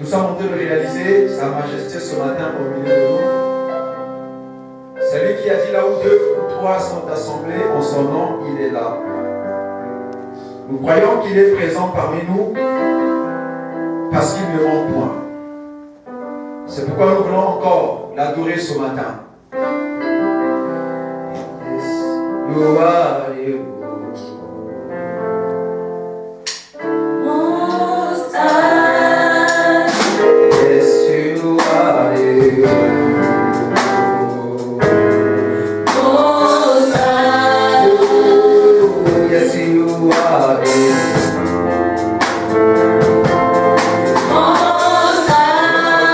Nous sommes en train de réaliser Sa Majesté ce matin au milieu de nous. C'est lui qui a dit là où 2 ou 3 sont assemblés en son nom, il est là. Nous croyons qu'il est présent parmi nous parce qu'il ne ment point. C'est pourquoi nous voulons encore l'adorer ce matin. You are you. Most High. Yes, you are you. Most High. Yes, you are you. Most High.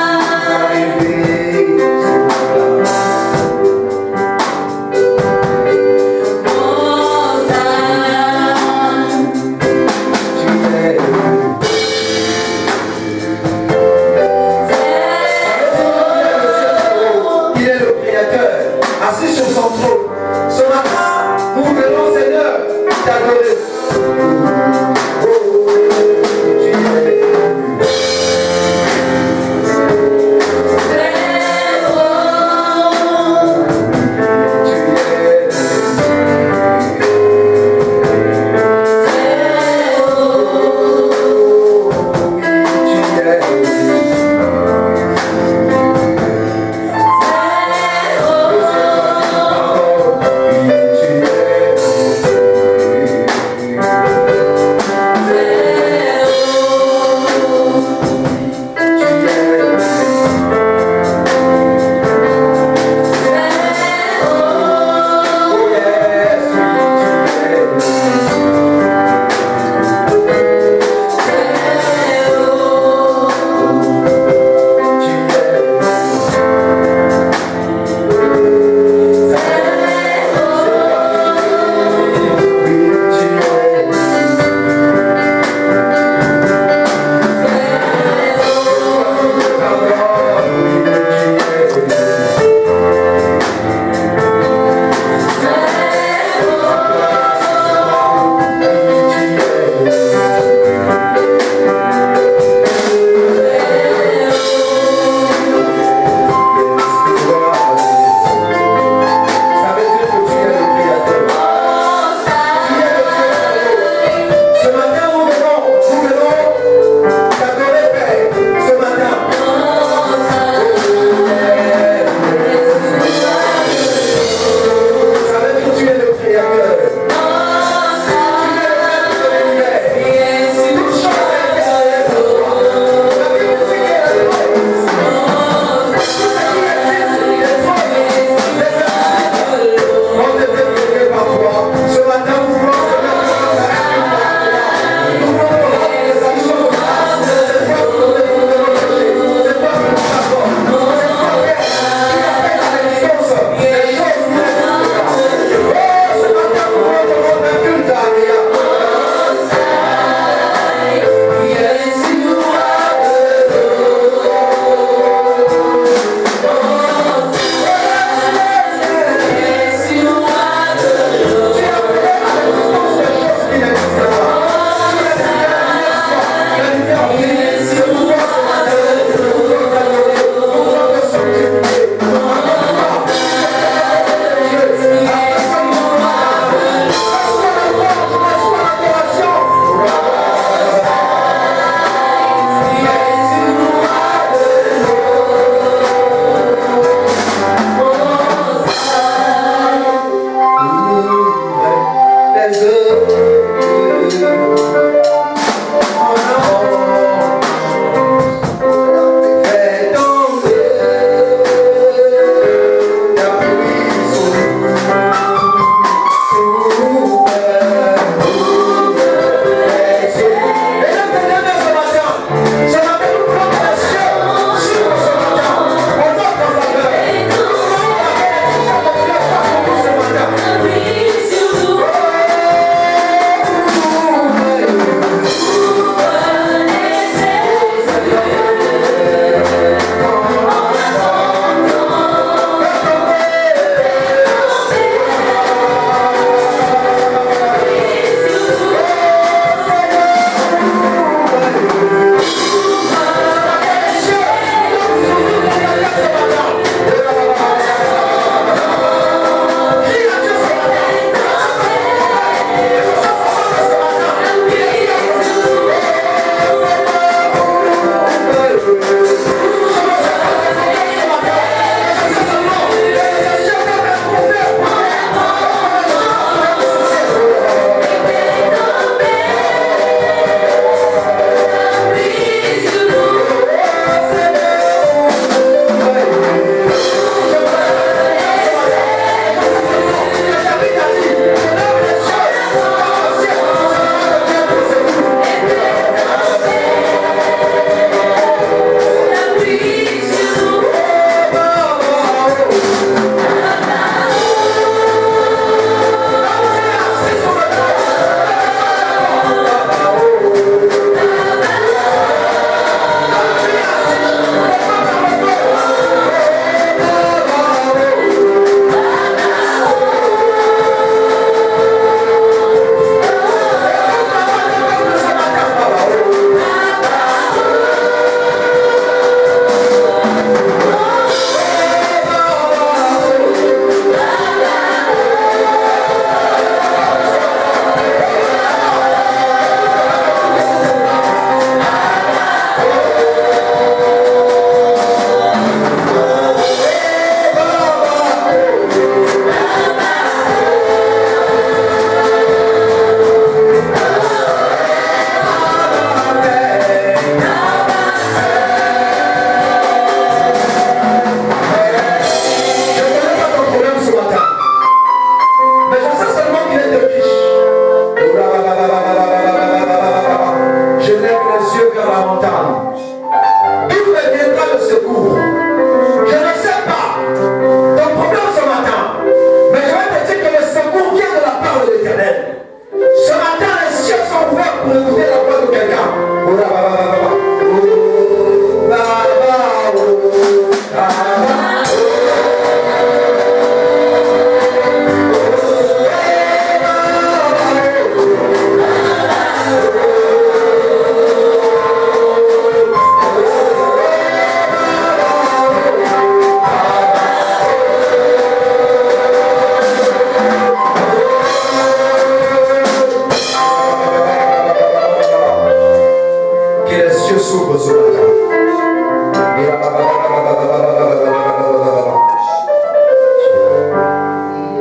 ce matin.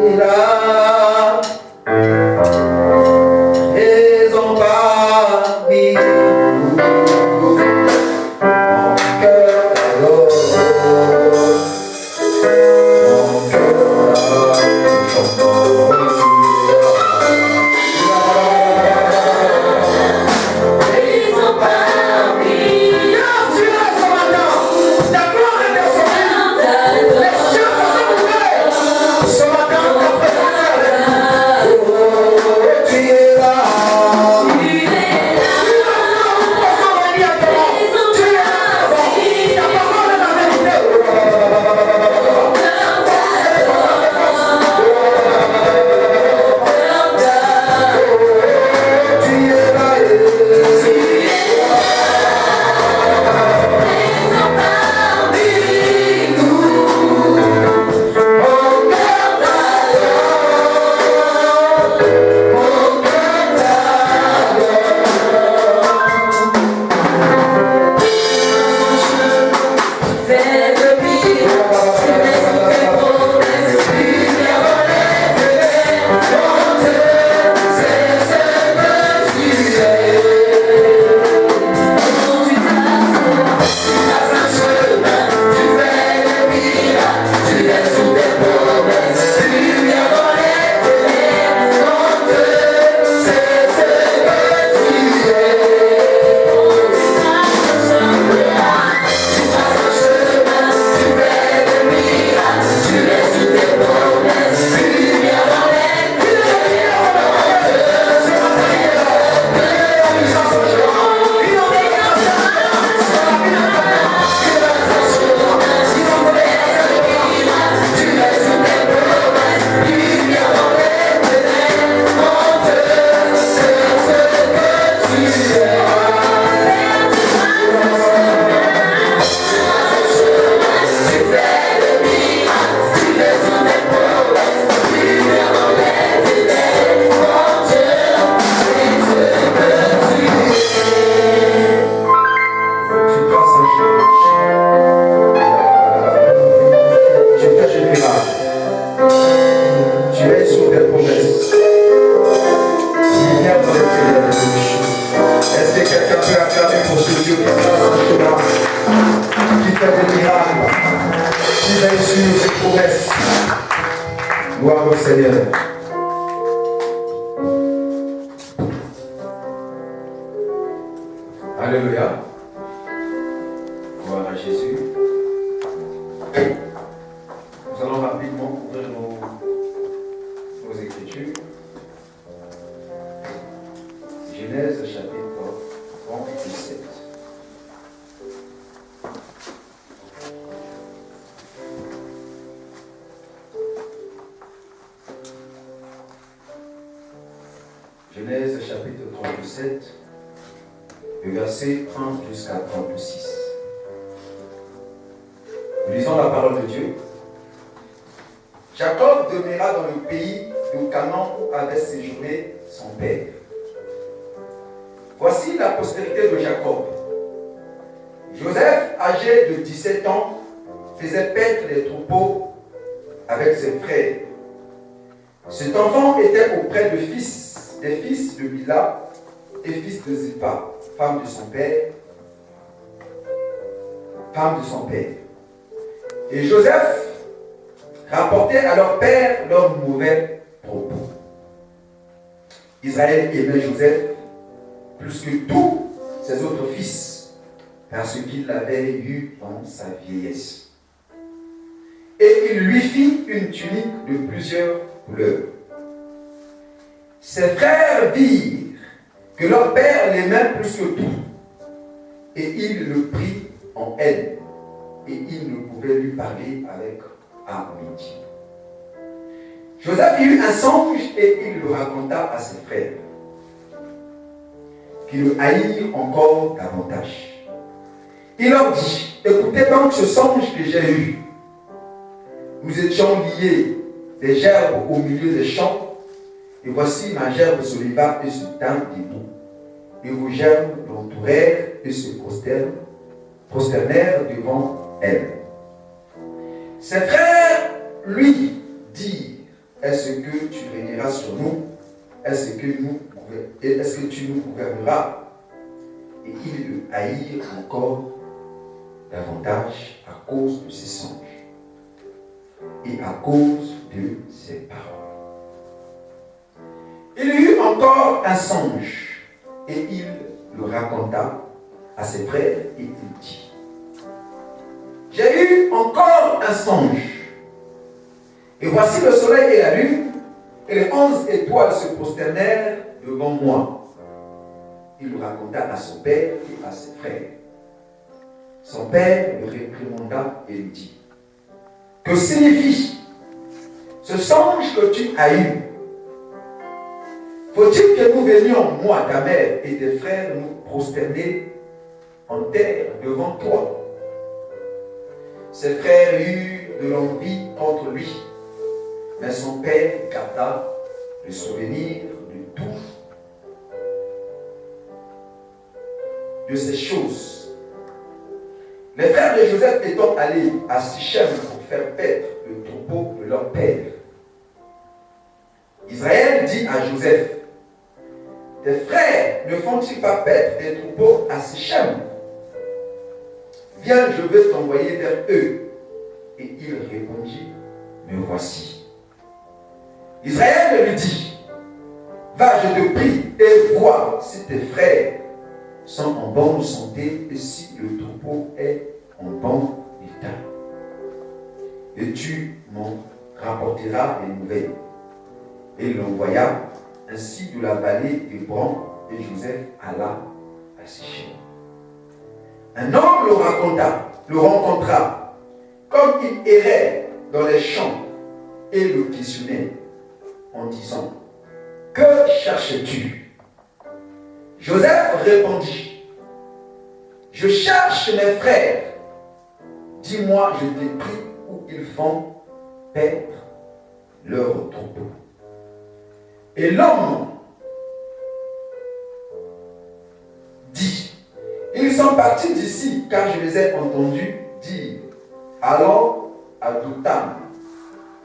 Il a raison parmi nous, mon cœur alors, mon cœur Gloire au Seigneur. Alléluia. Gloire à Jésus. Nous allons rapidement ouvrir nos Écritures. Genèse chapitre 37. Genèse chapitre 37, le verset 30 jusqu'à 36. Nous lisons la parole de Dieu. Jacob demeura dans le pays de Canaan où avait séjourné son père. Voici la postérité de Jacob. Joseph, âgé de 17 ans, faisait paître les troupeaux avec ses frères. Cet enfant était auprès des fils de Bila et fils de Zilpa, femme de son père. Et Joseph rapportait à leur père leurs mauvais propos. Israël aimait Joseph plus que tous ses autres fils, parce qu'il l'avait eu dans sa vieillesse. Et il lui fit une tunique de plusieurs couleurs. Ses frères virent que leur père l'aimait plus que tout, et il le prit en haine, et il ne pouvait lui parler avec amitié. Joseph eut un songe et il le raconta à ses frères, qui le haïrent encore davantage. Il leur dit: écoutez donc ce songe que j'ai eu. Nous étions liés des gerbes au milieu des champs, et voici ma gerbe se leva et se tint debout, et vos gerbes l'entourèrent et se prosternent prosternèrent devant elle. Ses frères lui dirent, est-ce que tu régneras sur nous? Est-ce que tu nous gouverneras? Et ils le haïrent encore davantage à cause de ses songes et à cause de ses paroles. Il y eut encore un songe, et il le raconta à ses frères, et il dit, j'ai eu encore un songe, et voici le soleil et la lune, et les 11 étoiles se prosternèrent devant moi. Il le raconta à son père et à ses frères. Son père le réprimanda et lui dit, que signifie ce songe que tu as eu? Faut-il que nous venions, moi, ta mère et tes frères, nous prosterner en terre devant toi? Ses frères eurent de l'envie contre lui, mais son père garda le souvenir de tout de ces choses. Les frères de Joseph étant allés à Sichem pour faire paître le troupeau de leur père, Israël dit à Joseph, tes frères ne font-ils pas paître des troupeaux à Sichem? Viens, je veux t'envoyer vers eux. Et il répondit, me voici. Israël lui dit, va, je te prie, et vois si tes frères sont en bonne santé et si le troupeau est en bon état. Et tu m'en rapporteras les nouvelles. Et il l'envoya ainsi de la vallée d'Hébron, et Joseph alla à Sichem. Un homme le rencontra, comme il errait dans les champs, et le questionnait en disant, que cherches-tu? Joseph répondit, je cherche mes frères. Dis-moi, je t'ai pris où ils font paître leur troupeau. Et l'homme dit, ils sont partis d'ici, car je les ai entendus dire, allons à Dothan.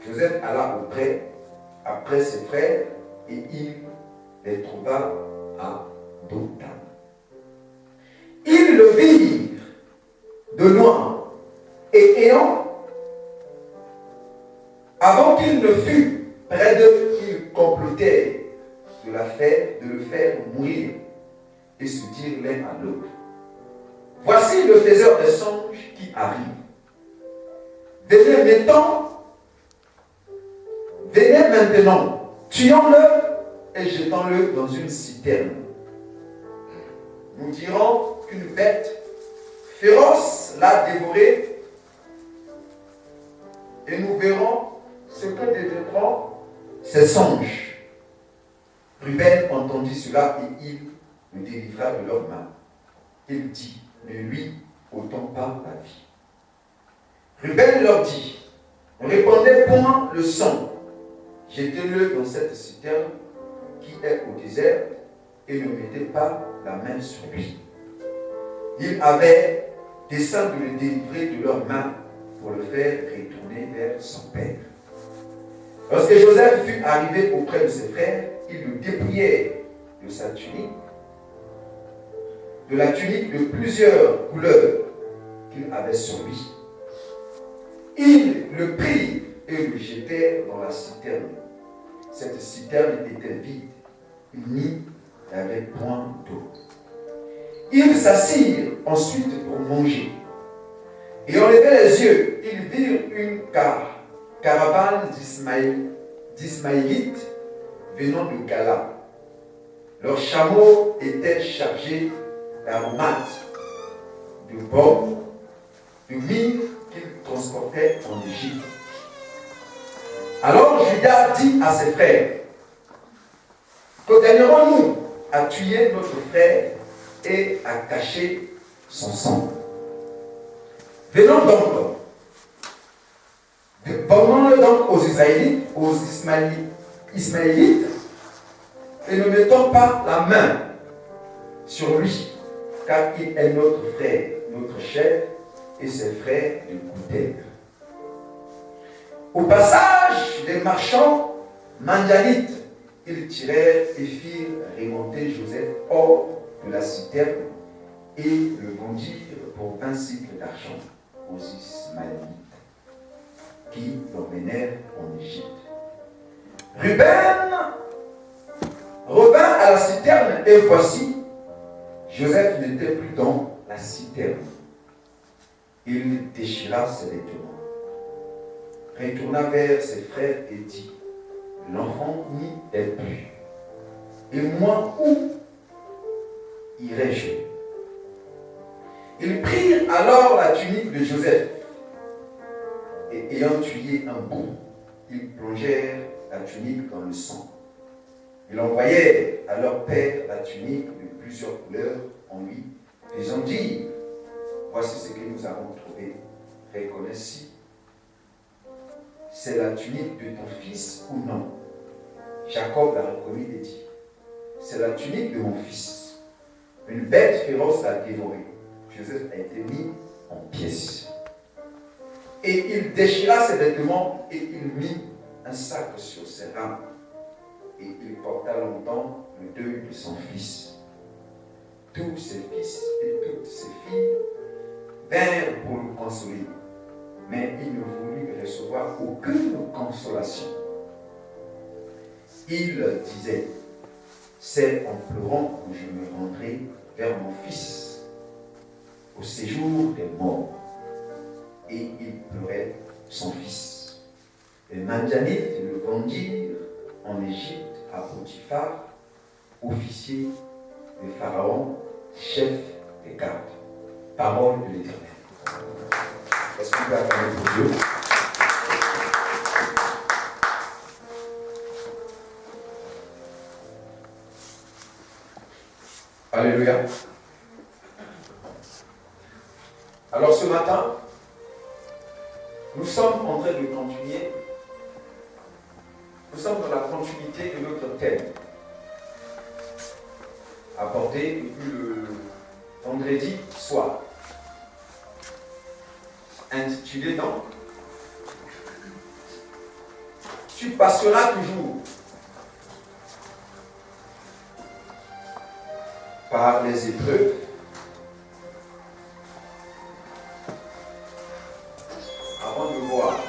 Joseph alla après ses frères, et il les trouva à Dothan. Ils le virent de loin, et avant qu'il ne fût près d'eux, ils complotèrent de le faire mourir et se dirent l'un à l'autre, voici le faiseur des songes qui arrive. Venez maintenant, tuons-le et jetons-le dans une citerne. Nous dirons qu'une bête féroce l'a dévoré, et nous verrons ce que deviendront ces songes. Ruben entendit cela et il le délivra de leurs mains. Il dit, ne lui ôtons pas la vie. Ruben leur dit, ne répandez point le sang, jetez-le dans cette citerne qui est au désert, et ne mettez pas la main sur lui. Il avait dessein de le délivrer de leurs mains pour le faire retourner vers son père. Lorsque Joseph fut arrivé auprès de ses frères, ils le dépouillèrent de sa tunique, de la tunique de plusieurs couleurs qu'il avait sur lui. Ils le prirent et le jetèrent dans la citerne. Cette citerne était vide, il n'y avait point d'eau. Ils s'assirent ensuite pour manger. Et en levant les yeux, ils virent une caravane d'Ismaélites venant de Gala. Leurs chameaux étaient chargés d'aromates, de baume, de myrrhe qu'ils transportaient en Égypte. Alors Judas dit à ses frères, que gagnerons-nous à tuer notre frère et à cacher son sang? Venons-le donc aux Israélites, aux Ismaélites, et ne mettons pas la main sur lui, car il est notre frère, notre approchait et ses frères l'écoutèrent. Au passage des marchands Madianites, ils tirèrent et firent remonter Joseph hors de la citerne et le vendirent pour 20 cycles d'argent aux Ismaélites qui l'emmenèrent en Égypte. Ruben revint à la citerne et voici, Joseph n'était plus dans la citerne. Il déchira ses vêtements, retourna vers ses frères et dit, l'enfant n'y est plus. Et moi, où irai-je? Ils prirent alors la tunique de Joseph et ayant tué un bout, ils plongèrent la tunique dans le sang. Ils envoyèrent à leur père la tunique de plusieurs couleurs en lui, faisant dire, voici ce que nous avons trouvé, reconnais-y. C'est la tunique de ton fils ou non? Jacob l'a reconnu et dit, c'est la tunique de mon fils. Une bête féroce l'a dévoré. Joseph a été mis en pièces. Et il déchira ses vêtements et il mit un sac sur ses reins. Et il porta longtemps le deuil de son fils. Tous ses fils et toutes ses filles vinrent pour le consoler. Mais il ne voulut recevoir aucune consolation. Il disait, c'est en pleurant que je me rendrai vers mon fils au séjour des morts. Et il pleurait son fils. Les Madianites le vendirent en Égypte à Potiphar, officier de Pharaon, chef des gardes. Parole de l'Éternel. Est-ce qu'on peut acclamer pour Dieu? Alléluia. Alors ce matin, nous sommes en train de continuer. Nous sommes dans la continuité de notre thème abordé depuis le vendredi soir, intitulé donc « Tu passeras toujours par les épreuves avant de voir ».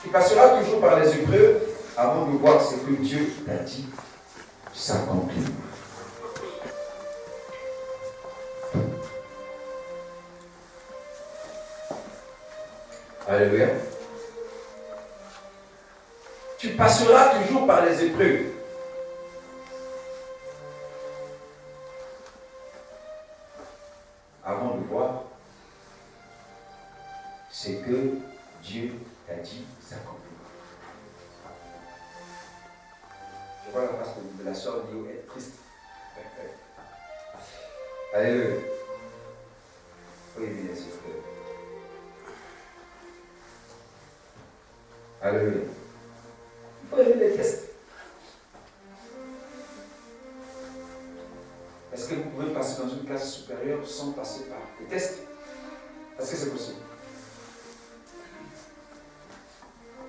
Tu passeras toujours par les épreuves avant de voir ce que Dieu t'a dit s'accomplir. Alléluia. Tu passeras toujours par les épreuves. Avant de voir ce que Dieu t'a dit s'accomplir. Je vois la face de la soeur Lio être triste. Alléluia. Oui, bien sûr. Alléluia. Il faut aimer les tests. Est-ce que vous pouvez passer dans une classe supérieure sans passer par des tests? Est-ce que c'est possible?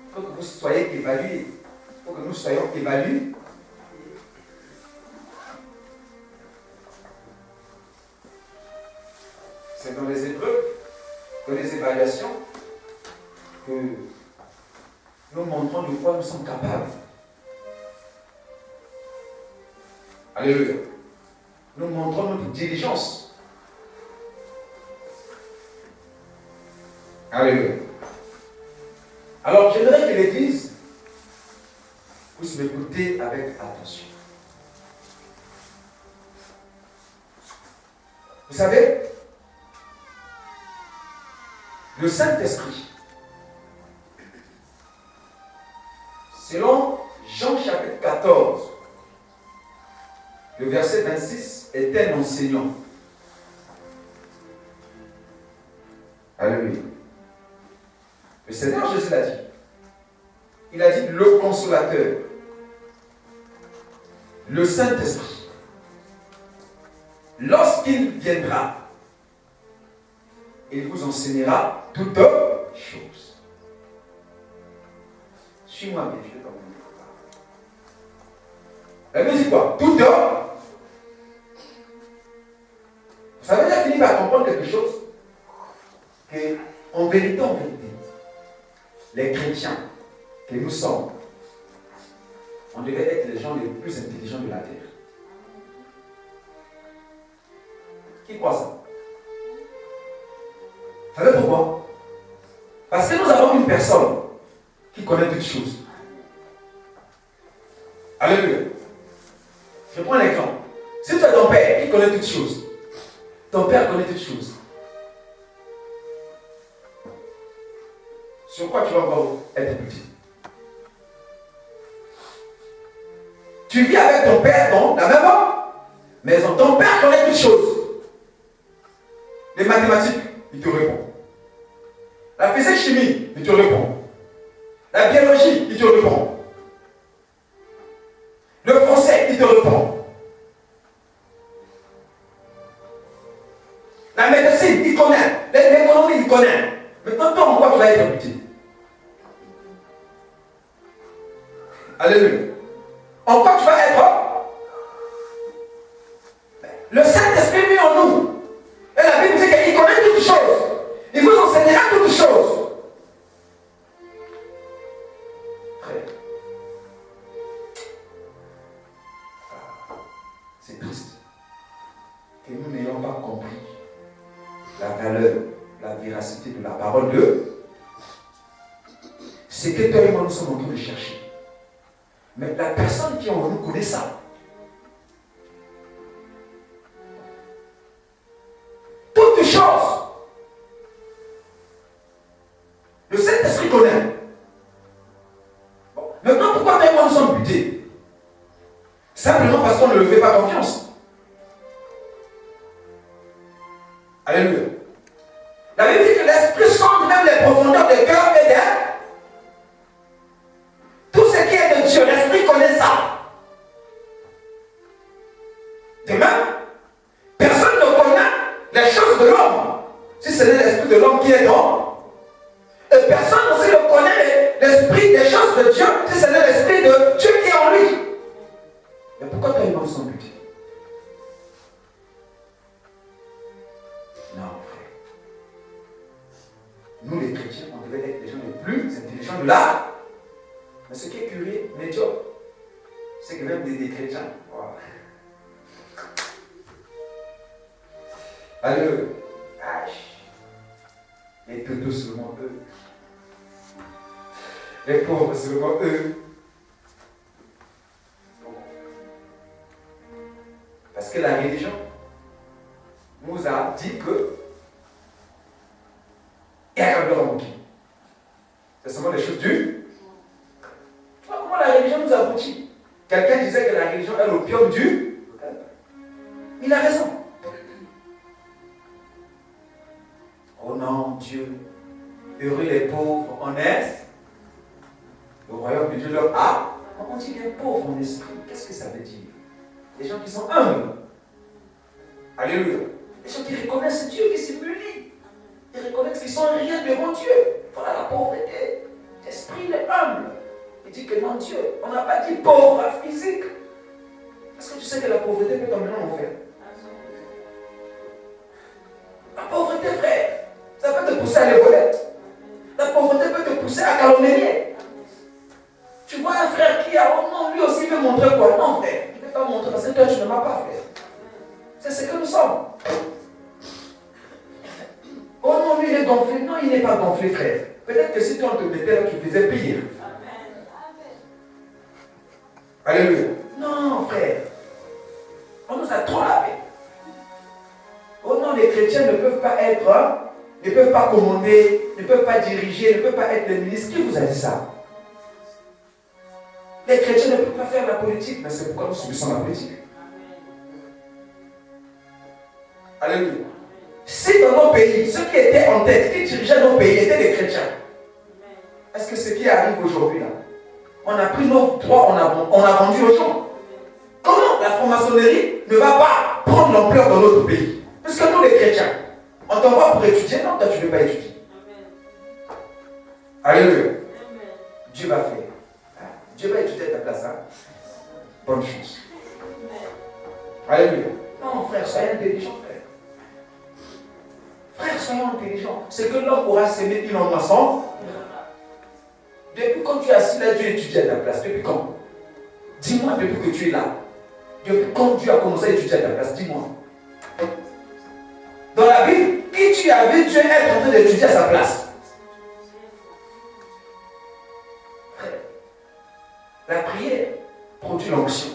Il faut que vous soyez évalués. Il faut que nous soyons évalués. C'est dans les épreuves, dans les évaluations, que nous montrons de quoi nous sommes capables. Alléluia. Nous montrons notre diligence. Alléluia. Alors, j'aimerais que l'Église puisse m'écouter avec attention. Vous savez, le Saint-Esprit, selon Jean chapitre 14, le verset 26, est un enseignant. Alléluia. Le Seigneur Jésus l'a dit. Il a dit le consolateur. le Saint-Esprit, lorsqu'il viendra, il vous enseignera toutes choses. Suis-moi bien, je vais pas vous dire. La Bible dit quoi? Toutes choses. Vous avez déjà fini par comprendre quelque chose? Que, en vérité, les chrétiens que nous sommes, on devait être les gens les plus intelligents de la terre. Qui croit ça? Vous savez pourquoi? Parce que nous avons une personne qui connaît toutes choses. Alléluia. Je prends un exemple. Si tu as ton père qui connaît toutes choses, ton père connaît toutes choses. Sur quoi tu vas encore être petit? Tu vis avec ton père dans la même maison. Ton père connaît toutes choses. Les mathématiques, il te répond. La physique chimie, il te répond. La biologie, il te répond. Le français, il te répond. La médecine, il connaît. L'économie, il connaît. Maintenant, toi, en quoi tu vas être petit? Alléluia. En quoi tu vas être? Le Saint-Esprit vit en nous. Et la Bible dit qu'il connaît toutes choses. Il vous enseignera toutes choses. Frère, c'est triste que nous n'ayons pas compris la valeur, la véracité de la parole de Dieu. C'est que toi et moi nous sommes en train de chercher. Mais la personne qui en nous connaît ça. Toutes choses. Le Saint-Esprit connaît. Bon. Maintenant, pourquoi toi et moi nous sommes butés? Simplement parce qu'on ne lui fait pas confiance. Alléluia. La Bible dit que l'Esprit sonde même les profondeurs des cœurs et des... Tout ce qui est de Dieu, l'Esprit connaît ça. De même, personne ne connaît les choses de l'homme. Si ce n'est l'Esprit de l'homme qui est dans. Et personne aussi ne connaît l'Esprit des choses de Dieu, si ce n'est l'Esprit de Dieu qui est en lui. Mais pourquoi toi et moi nous sommes butés? Non, frère. Nous les chrétiens, on devait être les gens les plus intelligents de là. Mais ce qui est curieux, médiocre, c'est que même des chrétiens. Wow. Alléluia. Les dodos seulement eux. Les pauvres seulement eux. Parce que la religion nous a dit que il y a un blanc qui. C'est seulement les choses dures. Comment la religion nous aboutit? Quelqu'un disait que la religion est l'opium du. Il a raison. Oh non, Dieu, heureux les pauvres en est. Le royaume de Dieu leur a. On dit les pauvres en esprit. Qu'est-ce que ça veut dire? Les gens qui sont humbles. Alléluia. Les gens qui reconnaissent Dieu, qui s'humilient. Ils reconnaissent qu'ils sont rien devant Dieu. Voilà la pauvreté. L'esprit, il est humble. Il dit que non, Dieu, on n'a pas dit pauvre physique. Est-ce que tu sais que la pauvreté peut t'emmener en enfer? La pauvreté, frère, ça peut te pousser à les voler. La pauvreté peut te pousser à calomnier. Tu vois un frère qui a, oh non, lui aussi veut montrer quoi? Non, frère, il ne veut pas montrer parce que toi, tu ne m'as pas, frère. C'est ce que nous sommes. Oh non, lui, il est gonflé. Non, il n'est pas gonflé, frère. Peut-être que si toi, on te mettait là, tu faisais pire. Alléluia. Non, frère. On nous a trop lavé. Oh non, les chrétiens ne peuvent pas être, ne peuvent pas commander, ne peuvent pas diriger, ne peuvent pas être les ministres. Qui vous a dit ça? Les chrétiens ne peuvent pas faire la politique, mais c'est pourquoi nous subissons la politique. Alléluia. Si dans nos pays, ceux qui étaient en tête, qui dirigeaient nos pays, étaient des chrétiens, est-ce que ce qui arrive aujourd'hui là, on a pris nos droits, on a vendu aux gens? Comment la franc-maçonnerie ne va pas prendre l'ampleur dans notre pays. Parce que nous les chrétiens, on t'envoie pour étudier, non, toi tu ne veux pas étudier. Alléluia. Dieu va faire. Dieu va étudier à ta place. Hein? Bonne chance. Alléluia. Non, frère, soyez intelligent, frère. Frère, soyez intelligent. C'est que l'homme pourra s'aimer, il en ensemble. Depuis quand tu es assis là, Dieu étudie à ta place. Depuis quand? Dis-moi depuis que tu es là. Depuis quand Dieu a commencé à étudier à ta place? Dis-moi. Dans la Bible, qui tu as vu Dieu être en train d'étudier à sa place? Frère, la prière produit l'onction.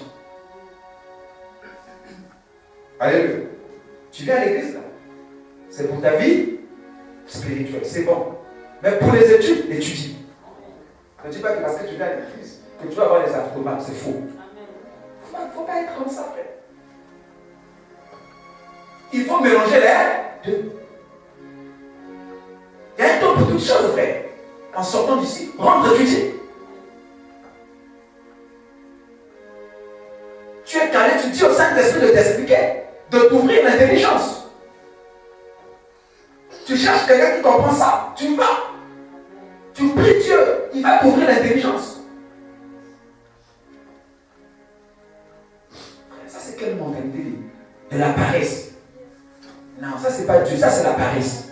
Alléluia. Tu viens à l'église là. C'est pour ta vie spirituelle. C'est bon. Mais pour les études, étudie. Ne dis pas que parce que tu viens à l'église, que tu vas avoir les automates. C'est faux. Il ne faut pas être comme ça, frère. Il faut mélanger les deux. Il y a un temps pour toutes choses, frère. En sortant d'ici, rentre étudier. Tu es calé, tu dis au Saint-Esprit de t'expliquer, de t'ouvrir l'intelligence. Tu cherches quelqu'un qui comprend ça. Tu vas. Tu pries Dieu, il va t'ouvrir l'intelligence. Ça, c'est quelle mentalité? De la paresse. Non, ça, c'est pas Dieu, ça, c'est la paresse.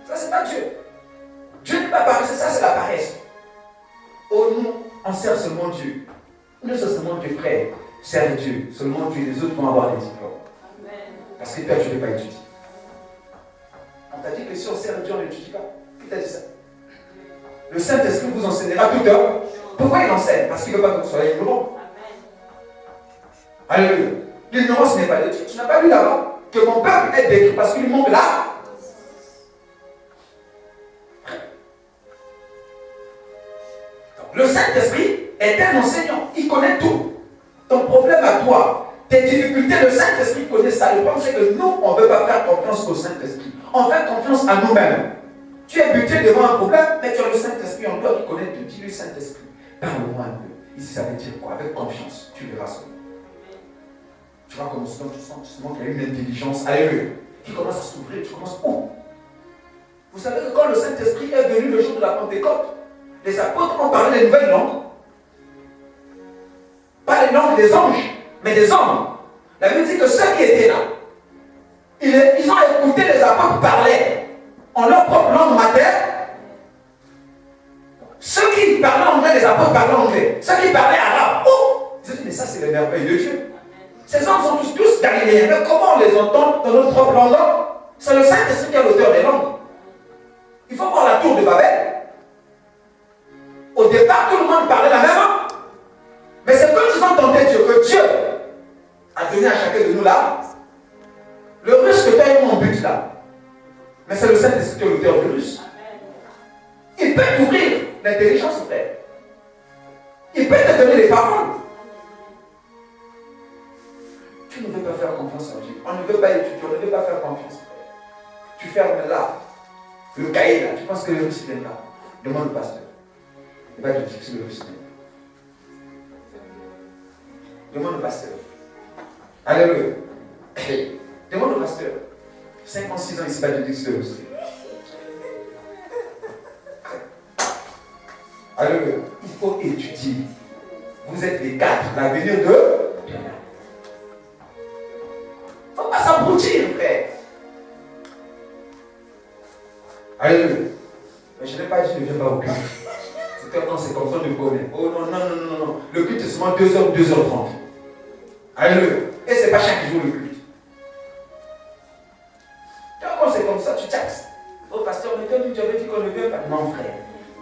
Ça, c'est pas Dieu. Dieu n'est pas paresseux, ça, c'est la paresse. Oh, nous, on sert seulement Dieu. Nous, c'est seulement Dieu, frère. Sert Dieu. Seulement Dieu, les autres vont avoir des diplômes. Parce que toi, tu ne veux pas étudier. On t'a dit que si on sert Dieu, on n'étudie pas. Qui t'a dit ça? Le Saint-Esprit vous enseignera tout heure. Pourquoi il enseigne? Parce qu'il ne veut pas que vous soyez ignorants. Alléluia. L'ignorance n'est pas de Dieu. Tu n'as pas lu là-bas que mon peuple est détruit parce qu'il manque là. Le Saint-Esprit est un enseignant. Il connaît tout. Ton problème à toi, tes difficultés, le Saint-Esprit connaît ça. Le problème, c'est que nous, on ne veut pas faire confiance au Saint-Esprit. On fait confiance à nous-mêmes. Tu es buté devant un problème, mais tu as le Saint-Esprit en toi qui connaît tout. Dis-lui, Saint-Esprit, parle-moi un peu. Ici, ça veut dire quoi? Avec confiance, tu verras ça. Tu vois comme souvent, tu sens qu'il y a une intelligence, alléluia, qui commence à s'ouvrir. Tu commences où? Vous savez que quand le Saint-Esprit est venu le jour de la Pentecôte, les apôtres ont parlé des nouvelles langues. Pas les langues des anges, mais des hommes. La Bible dit que ceux qui étaient là, ils ont écouté les apôtres parler en leur propre langue maternelle. Ceux qui parlaient anglais, les apôtres parlaient anglais. Ceux qui parlaient arabe, ils ont dit, mais ça c'est les merveilles de Dieu. Ces hommes sont tous galiléens. Mais comment on les entend dans notre propre langue? C'est le Saint-Esprit qui est l'auteur des langues. Il faut voir la tour de Babel. Au départ, tout le monde parlait la même langue. Mais c'est quand ils ont tenté Dieu que Dieu a donné à chacun de nous là. Le russe que tu as eu mon but là. Mais c'est le Saint-Esprit qui est l'auteur du russe. Il peut t'ouvrir l'intelligence, frère. Il peut te donner les paroles. Tu ne veux pas faire confiance en Dieu. On ne veut pas étudier, on ne veut pas faire confiance, frère. Tu fermes là, le cahier là. Tu penses que le russe vient là. Demande au pasteur. Il va te dire que c'est le russe vient. Demande au pasteur. Alléluia. Demande au pasteur. 56 ans, il ne sait pas te dire que c'est le russe. Alléluia. Il faut étudier. Vous êtes les quatre. L'avenir de. Il ne faut pas s'abrutir, frère. Alléluia. Mais je n'ai pas dit ne viens pas au culte. C'est quand c'est comme ça, on me connaît. Oh non, non, non, non, non. Le culte, c'est seulement 2h, 2h30. Alléluia. Et ce n'est pas chaque jour le culte. Quand c'est comme ça, tu taxes. Oh, pasteur, mais toi, tu avais dit qu'on ne vient pas. Non, frère.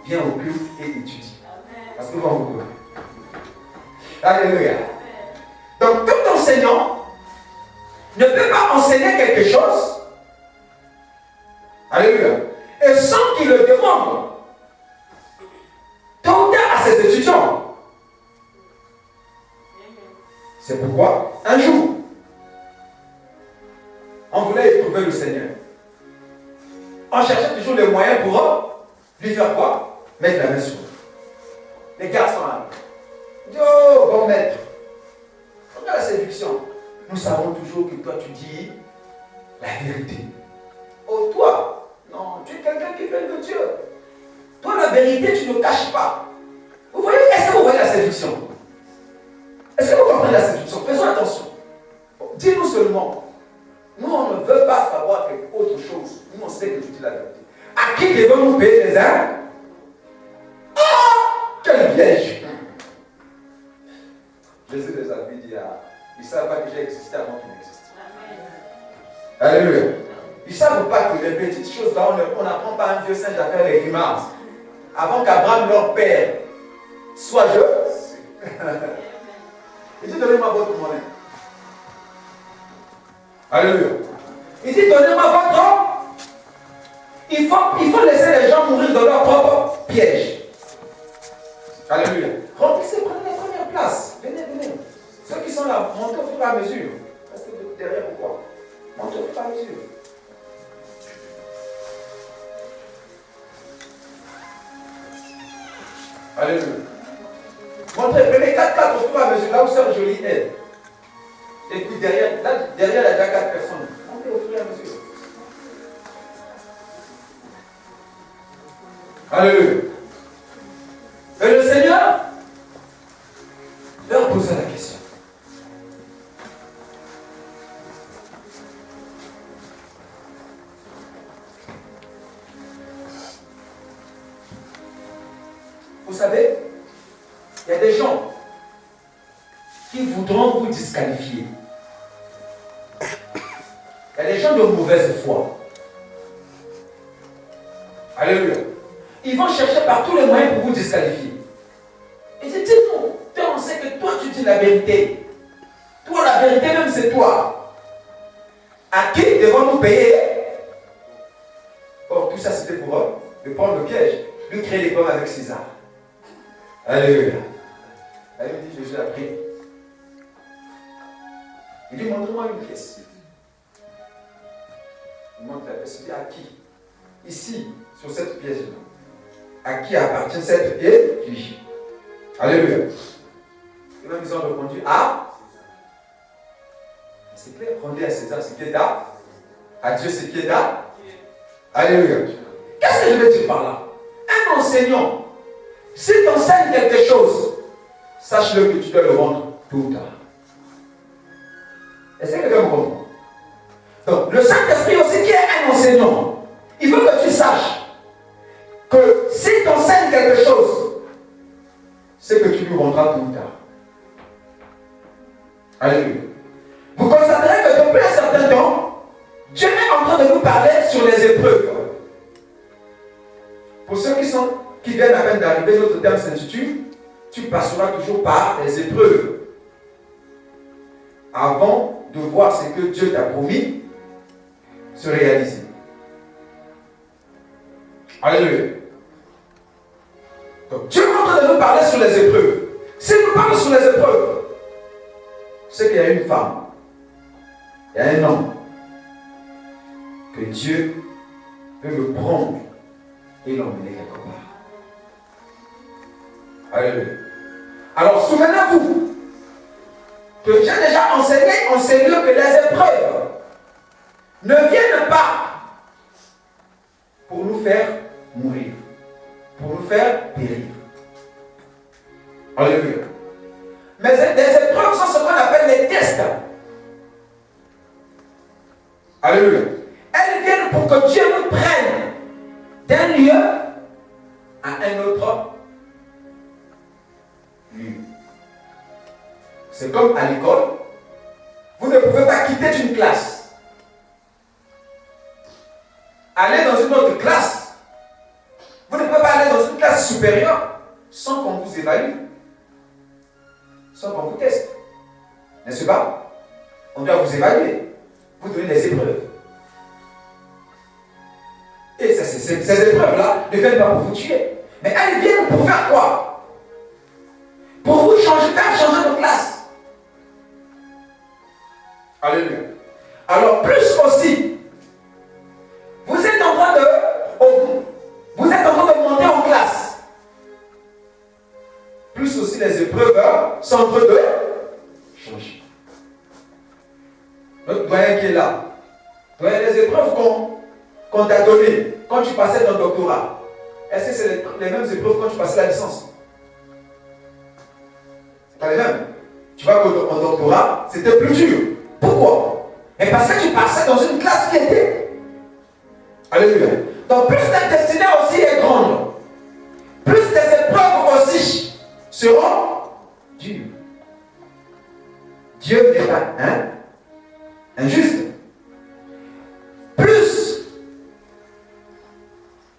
Viens au culte et étudie. Parce que vous en vous. Alléluia. Donc, tout enseignant ne peut pas enseigner quelque chose. Alléluia. Et sans qu'il le demande. Tôt ou tard à ses étudiants. C'est pourquoi, un jour, on voulait éprouver le Seigneur. On cherchait toujours les moyens pour lui faire quoi? Mettre la main sur lui. Les garçons là. Oh, bon maître. Regarde la séduction. nous savons toujours que toi tu dis la vérité. Oh toi, non, tu es quelqu'un qui vient de Dieu. Toi la vérité tu ne caches pas. Vous voyez, est-ce que vous voyez la séduction? Est-ce que vous comprenez la séduction? Faisons attention. Dis-nous seulement. Nous on ne veut pas savoir quelque autre chose. Nous on sait que tu dis la vérité. À qui devons-nous payer les âmes? Oh, quel piège! Jésus les a dit, ils ne savent pas que j'ai existé avant qu'il n'existe. Alléluia. Ils ne savent pas que les petites choses là, on n'apprend pas à un vieux singe à faire les grimaces. Avant qu'Abraham, leur père, soit je. Il dit, donnez-moi votre monnaie. Alléluia. Il dit, donnez-moi votre homme. Il faut laisser les gens mourir dans leur propre piège. Alléluia. Remplissez, prenez la première place. Venez. Ceux qui sont là, montez au fur et à mesure. Restez derrière pourquoi? Montez au fur et à mesure. Alléluia. Montrez, prenez 4 au fur et à mesure, là où sœur Jolie est. Et puis derrière, il y a déjà 4 personnes. Montez au fur et à mesure. Alléluia. Et le Seigneur leur posa la question. Vous savez, il y a des gens qui voudront vous disqualifier. Il y a des gens de mauvaise foi. Alléluia. Ils vont chercher par tous les moyens pour vous disqualifier. Et je dis non, on sait que toi tu dis la vérité. Toi la vérité même c'est toi. À qui devons-nous payer? Or tout ça c'était pour eux, de prendre le piège, de créer des problèmes avec César. Alléluia. Elle me dit, Jésus a pris. Il dit, montre-moi une pièce. Il montre la pièce. Il dit, à qui? Ici, sur cette pièce-là. À qui appartient cette pièce? Alléluia. Et même ils ont répondu, c'est clair, rendez à César ce qui est d'art. À Dieu ce qui est d'art. Alléluia. Qu'est-ce que je veux dire par là? Un enseignant, s'il t'enseigne quelque chose, sache-le que tu dois le rendre tôt ou tard. Est-ce que quelqu'un me comprend? Donc, le Saint-Esprit aussi qui est un enseignant, il veut que tu saches que s'il t'enseigne quelque chose, c'est que tu lui rendras tôt ou tard. Alléluia. Vous constaterez que depuis un certain temps, Dieu est en train de nous parler sur les épreuves. Pour ceux qui viennent à peine d'arriver, notre terme s'intitule « Tu passeras toujours par les épreuves » avant de voir ce que Dieu t'a promis se réaliser. Alléluia. Donc Dieu est en train de nous parler sur les épreuves. S'il nous parle sur les épreuves, c'est qu'il y a une femme, il y a un homme que Dieu veut le prendre et l'emmener quelque part. Alléluia. Alors souvenez-vous que j'ai déjà enseigné en ces lieux que les épreuves ne viennent pas pour nous faire mourir, pour nous faire périr. Alléluia. Mais les épreuves sont ce qu'on appelle les tests. Alléluia. Elles viennent pour que Dieu nous prenne d'un lieu à un autre lieu. C'est comme à l'école. Vous ne pouvez pas quitter une classe. Aller dans une autre classe. Vous ne pouvez pas aller dans une classe supérieure sans qu'on vous évalue. Sans qu'on vous teste. N'est-ce pas? On doit vous évaluer. Vous donner des épreuves. Et ces épreuves-là ne viennent pas pour vous tuer. Mais elles viennent pour faire quoi? Pour vous faire changer de classe. Alléluia. Alors plus aussi, vous êtes en train de monter en classe. Plus aussi les épreuves sont en train de changer. Notre doyen qui est là. Doyen, les épreuves qu'on t'a données quand tu passais ton doctorat, est-ce que c'est les mêmes épreuves quand tu passais la licence? C'est pas les mêmes. Tu vois qu'en doctorat, c'était plus dur. Pourquoi? Mais parce que tu passais dans une classe qui était. Alléluia. Donc plus ta destinée aussi est grande, plus tes épreuves aussi seront dures. Dieu n'est pas injuste. Plus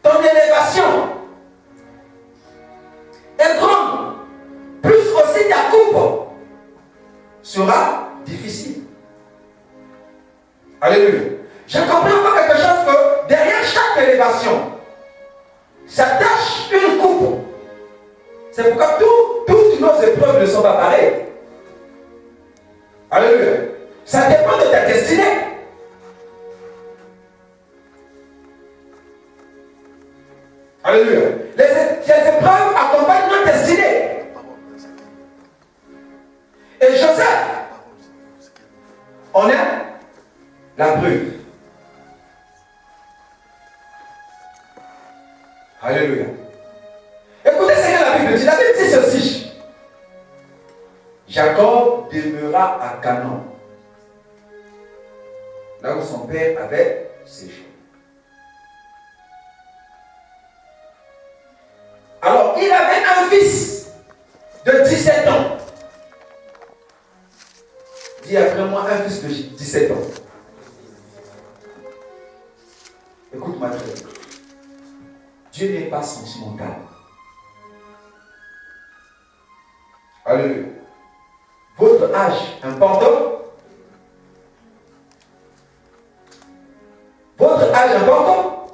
ton élévation est grande, plus aussi ta coupe sera difficile. Alléluia. J'ai compris encore quelque chose que derrière chaque élévation s'attache une coupe. C'est pourquoi toutes nos épreuves ne sont pas pareilles. Alléluia. Ça dépend de ta destinée. Alléluia. Les épreuves accompagnent notre destinée. Et Joseph, on est la preuve. Alléluia. Écoutez ce que la Bible dit. La Bible dit ceci. Jacob demeura à Canaan, là où son père avait séjourné. Alors, il avait un fils de 17 ans. Dis après moi, un fils de 17 ans. Écoute-moi très bien. Dieu n'est pas sentimental. Alléluia. Votre âge importe? Votre âge importe?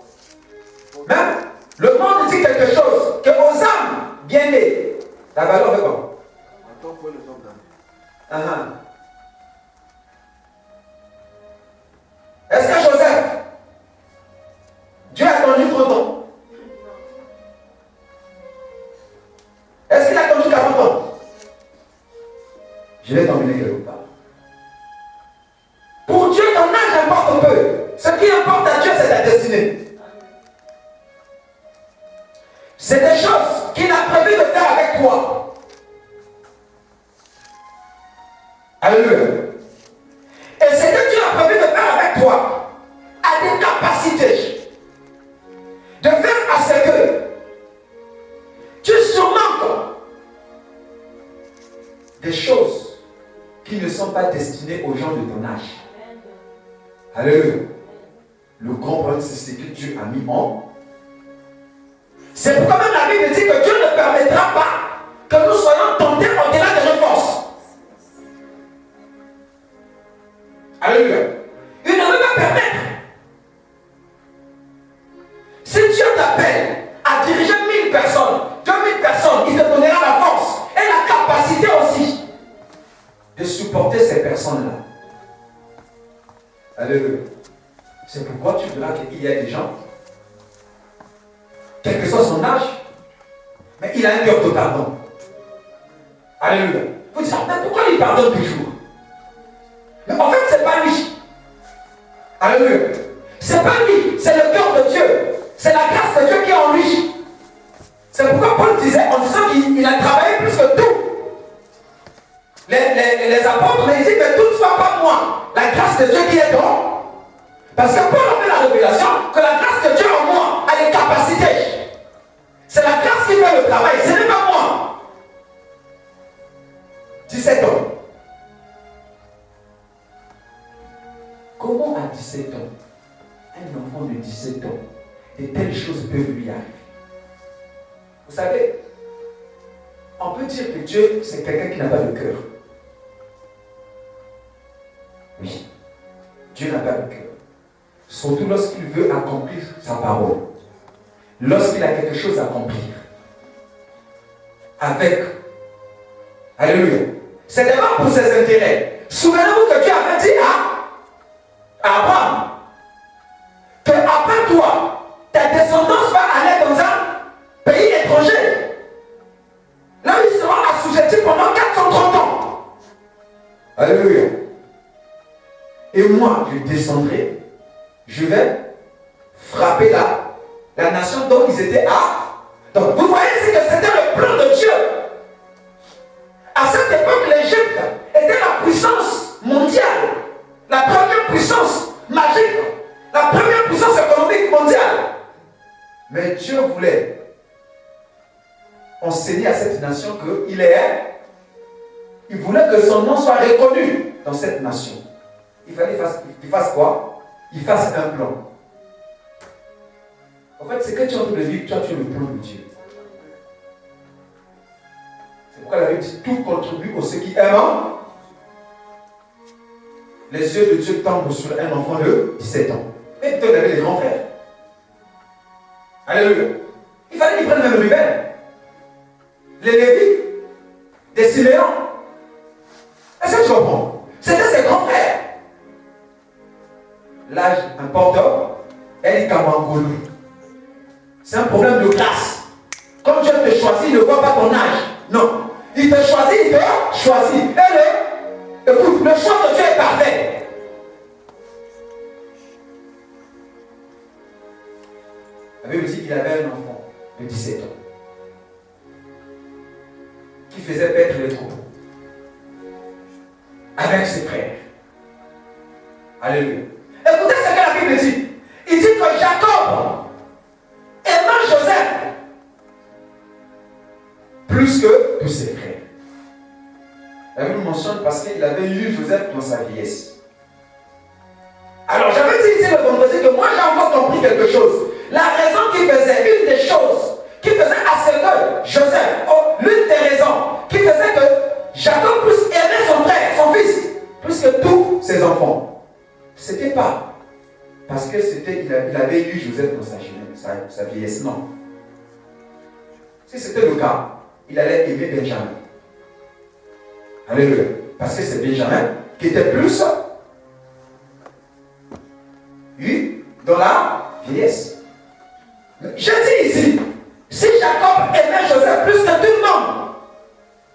Même le monde dit quelque chose, que aux âmes bien nées, la valeur fait quoi? Est-ce que Joseph, Dieu a attendu 30 ans? Est-ce qu'il a attendu 40 ans? Je vais t'emmener quelque part. Pour Dieu, ton âge importe peu. Ce qui importe à Dieu, c'est ta destinée. C'est des choses qu'il a prévu de faire avec toi. Alléluia. Et ce que Dieu a prévu de faire avec toi a des capacités de faire à ce que tu surmontes des choses qui ne sont pas destinées aux gens de ton âge. Alléluia. Le grand problème, c'est ce que Dieu a mis en. C'est pourquoi même la Bible dit que Dieu ne permettra pas que nous soyons tentés au-delà de nos forces. Alléluia. Il ne veut pas permettre. Si Dieu t'appelle à diriger 1000 personnes, 2000 personnes, il te donnera la force et la capacité aussi de supporter ces personnes-là. Alléluia. C'est pourquoi tu verras qu'il y a des gens, quel que soit son âge, mais il a un cœur de pardon. Alléluia. Vous dites, mais pourquoi il pardonne toujours? Mais en fait, c'est pas lui. Alléluia. C'est pas lui, c'est le cœur de Dieu. C'est la grâce de Dieu qui est en lui. C'est pourquoi Paul disait, en disant qu'il a travaillé plus que tout. Les apôtres, mais il dit, mais toutefois pas moi. La grâce de Dieu qui est en. Parce que Paul a fait la révélation que la grâce de Dieu en moi a des capacités. C'est la grâce qui fait le travail, ce n'est pas moi. 17 ans. Comment à 17 ans, un enfant de 17 ans, de telles choses peuvent lui arriver? Vous savez, on peut dire que Dieu, c'est quelqu'un qui n'a pas de cœur. Oui, Dieu n'a pas de cœur. Surtout lorsqu'il veut accomplir sa parole. Lorsqu'il a quelque chose à accomplir. Avec. Alléluia. C'est d'abord pour ses intérêts. Souvenez-vous que Dieu avait dit à Abraham que après toi, ta descendance va aller dans un pays étranger. Là où ils seront assujettis pendant 430 ans. Alléluia. et moi je descendrai, je vais frapper la nation dont ils étaient à. Donc vous voyez, c'est que c'était le plan de Dieu. À cette époque, l'Égypte était la puissance mondiale, la première puissance magique, la première puissance économique mondiale. Mais Dieu voulait enseigner à cette nation il voulait que son nom soit reconnu dans cette nation. Il fallait qu'il fasse quoi? Il fasse un plan. En fait, c'est que tu es en train de vivre, toi tu es le plan de Dieu. C'est pourquoi la Bible dit tout contribue aux ceux qui aiment. Les yeux de Dieu tombent sur un enfant de 17 ans. Mais plutôt, il avait les grands frères. Alléluia. Il fallait qu'il prenne même Ruben, les Lévites, des Siméons. Est-ce que tu comprends? C'était ses grands frères. L'âge importe. Elle est Kamangolu. C'est un problème de classe. Comme Dieu te choisit, il ne voit pas ton âge. Non. Il te choisit, il te choisit. Écoute, le choix de Dieu est parfait. La Bible dit qu'il avait un enfant de 17 ans qui faisait paître les troupeaux avec ses frères. Alléluia. Écoutez ce que la Bible dit. Il dit que Jacob aimait Joseph plus que tous ses frères. La Bible mentionne parce qu'il avait eu Joseph dans sa vieillesse. Alors j'avais dit ici le vendredi que moi j'ai encore compris quelque chose. La raison qui faisait, une des choses qui faisait à ce que Joseph, l'une des raisons qui faisait que Jacob puisse aimer son frère, son fils, plus que tous ses enfants, c'était pas parce que il avait eu Joseph dans sa vieillesse, non. Si c'était le cas, il allait aimer Benjamin. Alléluia. Parce que c'est Benjamin qui était plus dans la vieillesse. Je dis ici, si Jacob aimait Joseph plus que tout le monde,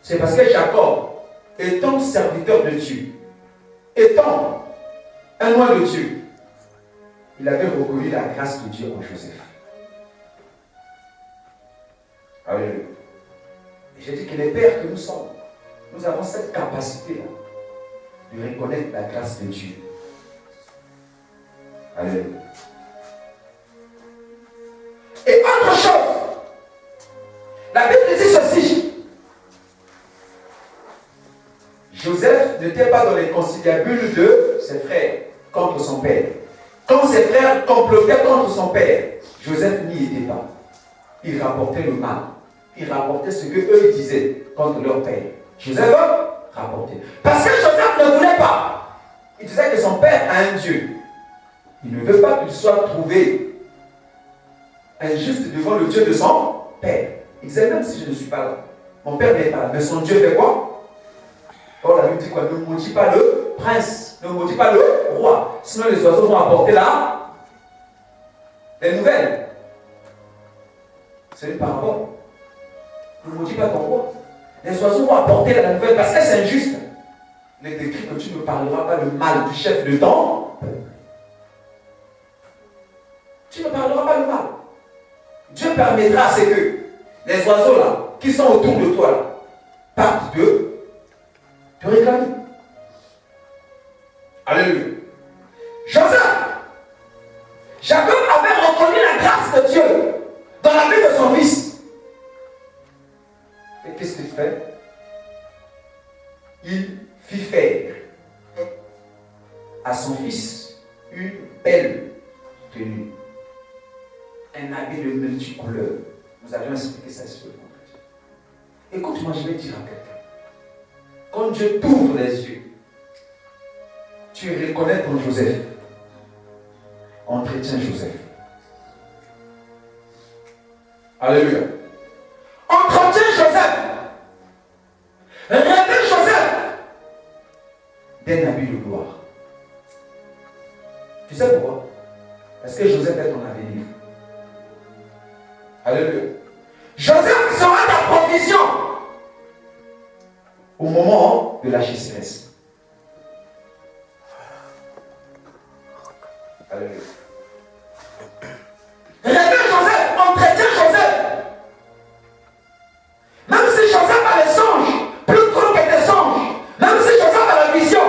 c'est parce que Jacob, étant serviteur de Dieu, étant un oint de Dieu, il avait reconnu la grâce de Dieu en Joseph. Alléluia. Et j'ai dit que les pères que nous sommes, nous avons cette capacité-là de reconnaître la grâce de Dieu. Alléluia. Et autre chose, la Bible dit ceci. Joseph n'était pas dans les conciliabules de ses frères contre son père. Quand ses frères complotaient contre son père, Joseph n'y était pas. Il rapportait le mal. Il rapportait ce que eux disaient contre leur père. Joseph rapportait. Parce que Joseph ne voulait pas. Il disait que son père a un Dieu. Il ne veut pas qu'il soit trouvé injuste devant le Dieu de son père. Il disait, même si je ne suis pas là, mon père n'est pas là, mais son Dieu fait quoi? Or la Bible dit quoi? Ne maudit pas le prince, ne maudit pas le roi, sinon les oiseaux vont apporter là les nouvelles. C'est une parabole. Ne maudis pas ton roi. Les oiseaux vont apporter la nouvelle parce que c'est injuste. Il est écrit que tu ne parleras pas le mal du chef de ton peuple. Tu ne parleras pas le mal. Dieu permettra à ce que les oiseaux là, qui sont autour de toi là, partent de te réclamer. Alléluia. Joseph, Jacob avait reconnu la grâce de Dieu dans la vie de son fils. Et qu'est-ce qu'il fait? Il fit faire à son fils une belle tenue. Un habit de multicouleurs. Nous avions expliqué ça sur le vendredi. Écoute-moi, je vais dire à quelqu'un. Quand Dieu t'ouvre les yeux, tu reconnais ton Joseph. Entretien Joseph. Alléluia. Entretien Joseph. Rêvez Joseph d'un habit de gloire. Tu sais pourquoi? Parce que Joseph est ton avenir. Alléluia. Joseph sera ta provision au moment de la sécheresse. Alléluia. Révèle Joseph, entretient Joseph. Même si Joseph a les songes, plus grands que tes songes. Même si Joseph a la vision,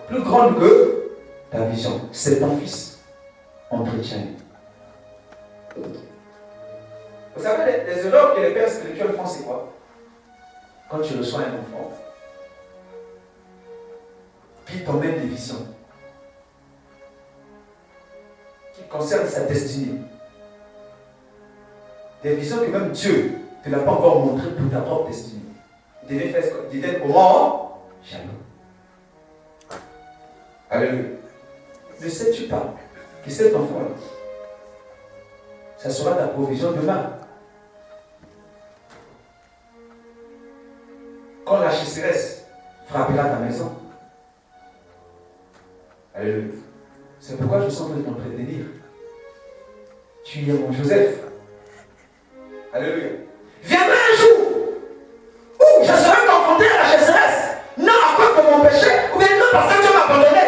plus grande que ta vision. C'est ton fils. Entretient. Vous savez, les erreurs que les pères spirituels font, c'est quoi? Quand tu reçois un enfant, puis t'emmène des visions qui concernent sa destinée. Des visions que même Dieu ne te l'a pas encore montrées pour ta propre destinée. Il devait comment? Jaloux. Alléluia. Ne sais-tu pas que cet enfant-là, ça sera ta provision demain? Quand la chasseresse frappera ta maison. Alléluia. C'est pourquoi je sens de t'entretenir. Tu es mon Joseph. Alléluia. Viendra un jour où je serai confronté à la chasseresse. Non à cause de mon péché, ou bien non parce que Dieu m'a abandonné.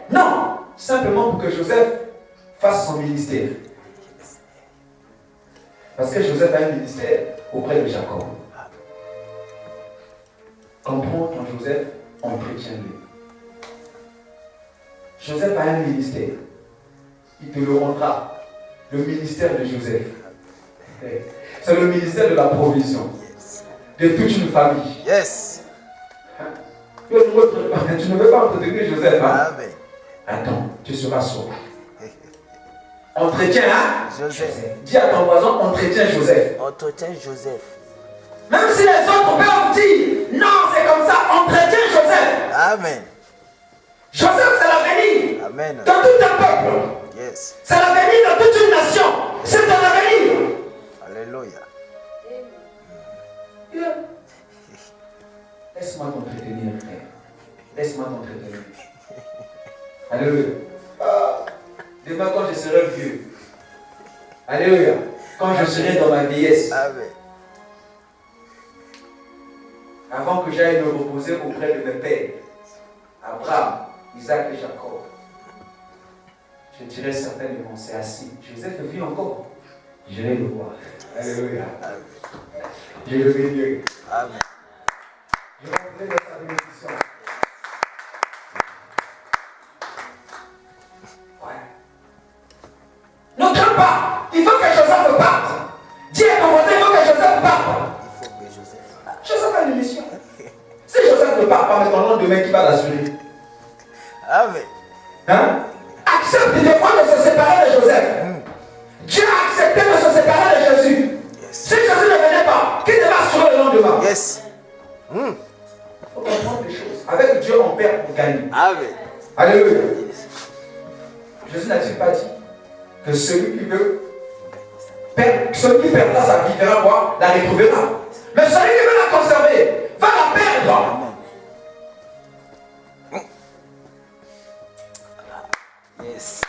Non, simplement pour que Joseph fasse son ministère. Parce que Joseph a un ministère auprès de Jacob. Comprends ton Joseph, entretient-le. Joseph a un ministère. Il te le rendra. Le ministère de Joseph. C'est le ministère de la provision. De toute une famille. Yes. Tu ne veux pas entretenir Joseph, hein? Amen. Attends, tu seras sauvé. Entretien, hein? Joseph. Dis à ton voisin, entretien Joseph. Entretien Joseph. Même si les autres peuvent dire, non, c'est comme ça, entretien Joseph. Amen. Joseph, c'est l'avenir Amen. de tout un peuple. Yes. C'est l'avenir de toute une nation. C'est ton avenir. Alléluia. Laisse-moi t'entretenir, frère. Laisse-moi t'entretenir. Alléluia. Demain, quand je serai vieux. Alléluia. Quand je serai dans ma vieillesse. Amen. Avant que j'aille me reposer auprès de mes pères. Abraham, Isaac et Jacob. Je dirais certainement, c'est assis. Joseph vit encore. Je vais le voir. Alléluia. Je le vais mieux. Amen. Je vais entrer dans sa bénédiction. Ouais. Ne crains pas. Il faut que Joseph parte. Dis à ton voisin, il faut que Joseph parte. Il faut que Joseph. Joseph a une mission. Si Joseph ne part pas, mais ton nom demain, qui va l'assurer? Amen. Hein? Accepte des fois de se séparer de Joseph. Dieu a accepté de se séparer de Jésus. Yes. Si Jésus ne venait pas, qui devait assurer le lendemain? Yes. Il faut comprendre les choses. Avec Dieu, on perd pour gagner. Amen. Alléluia. Jésus n'a-t-il pas dit que celui qui veut perdre, celui qui perdra sa vie verra quoi? La retrouvera. Mais celui qui veut la conserver va la perdre. Yes.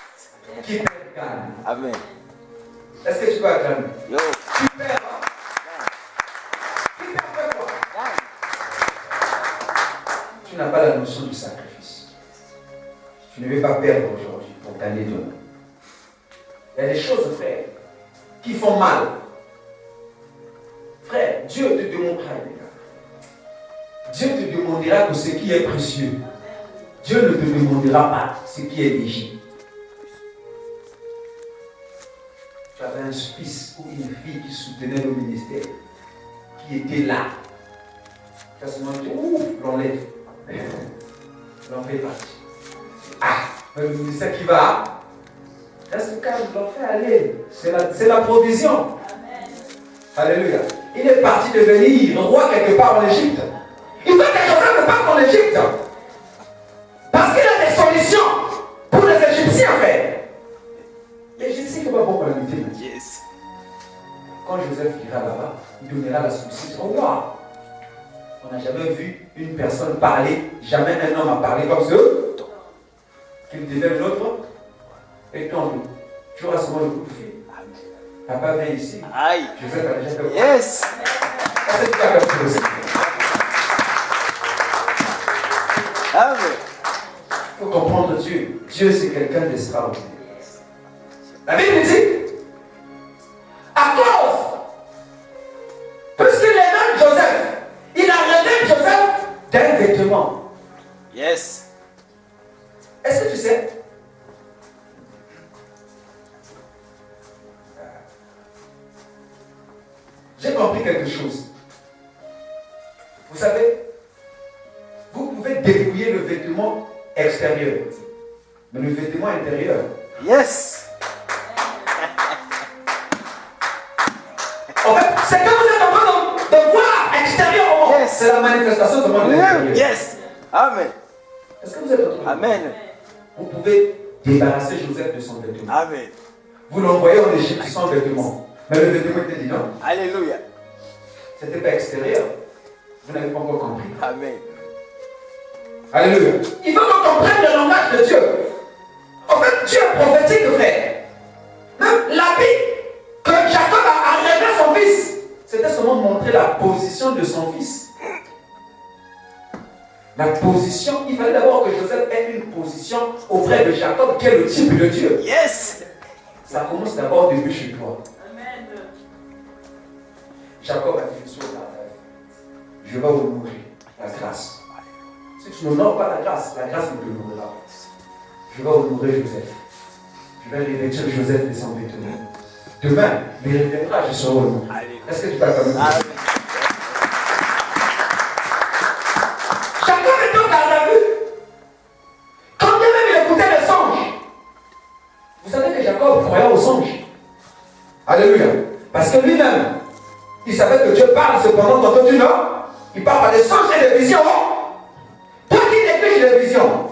Qui perd gagne. Amen. Est-ce que tu peux acclamer? Yo. Qui perd, hein? Qui perd fait quoi? Tu n'as pas la notion du sacrifice. Tu ne veux pas perdre aujourd'hui pour gagner demain. Il y a des choses, frère, qui font mal. Frère, Dieu te demandera, Dieu te demandera que ce qui est précieux. Dieu ne te demandera pas ce qui est léger. Tu avais un fils ou une fille qui soutenait le ministère, qui était là. Tu as seulement dit, ouf, l'enlève. L'en fait partie. Ah, le ministère qui va. Reste calme, l'en fait aller. C'est la provision. Alléluia. Il est parti devenir roi quelque part en Égypte. Il faut que Joseph ne parte en Égypte. Parce qu'il a des solutions pour les Égyptiens, frère. L'Égyptien ne faut pas beaucoup l'imiter. Yes. Quand Joseph ira là-bas, il donnera la solution au roi. On n'a jamais vu une personne parler, jamais un homme a parlé comme ce. Qu'il devienne l'autre. Et quand tu auras souvent le coup de fil. Papa, viens ici. Aïe. Joseph a déjà fait. Yes. Est-ce que tu as fait Joseph? Amen. Il faut comprendre Dieu. Dieu, c'est quelqu'un d'extraordinaire. La Bible dit, à cause, puisqu'il aimait Joseph, il a relevé Joseph d'un vêtement. Yes. Est-ce que tu sais? J'ai compris quelque chose. Vous savez, vous pouvez dépouiller le vêtement extérieur, mais le vêtement intérieur. Yes. En fait, c'est que vous êtes en train de voir extérieurement. Yes. C'est la manifestation de monde intérieur. Yes. Amen. Est-ce que vous êtes en train de Amen. Vous pouvez débarrasser Joseph de son vêtement. Amen. Vous l'envoyez en Égypte sans vêtement. Mais le vêtement était dit non. Alléluia. Ce n'était pas extérieur. Vous n'avez pas encore compris. Amen. Alléluia. Il faut qu'on comprenne le langage de Dieu. En fait, Dieu est prophétique, frère. Même l'habit que Jacob a enlevé à son fils, c'était seulement montrer la position de son fils. La position, il fallait d'abord que Joseph ait une position auprès de Jacob, qui est le type de Dieu. Yes. Ça commence d'abord depuis chez toi. Amen. Jacob a dit sur la terre, je vais honorer la grâce. Si tu n'honores pas la grâce ne te honorera pas. Je vais honorer Joseph. Je vais revêtir Joseph de son vêtement. Demain, il reviendra, je serai honoré. Est-ce que tu vas comme ça? Jacob est au garde à vue. Quand bien même il écoutait les songes. Vous savez que Jacob croyait aux songes. Alléluia. Parce que lui-même, il savait que Dieu parle cependant quand tu non. Il parle par des songes et des visions. Toi qui néglige les visions.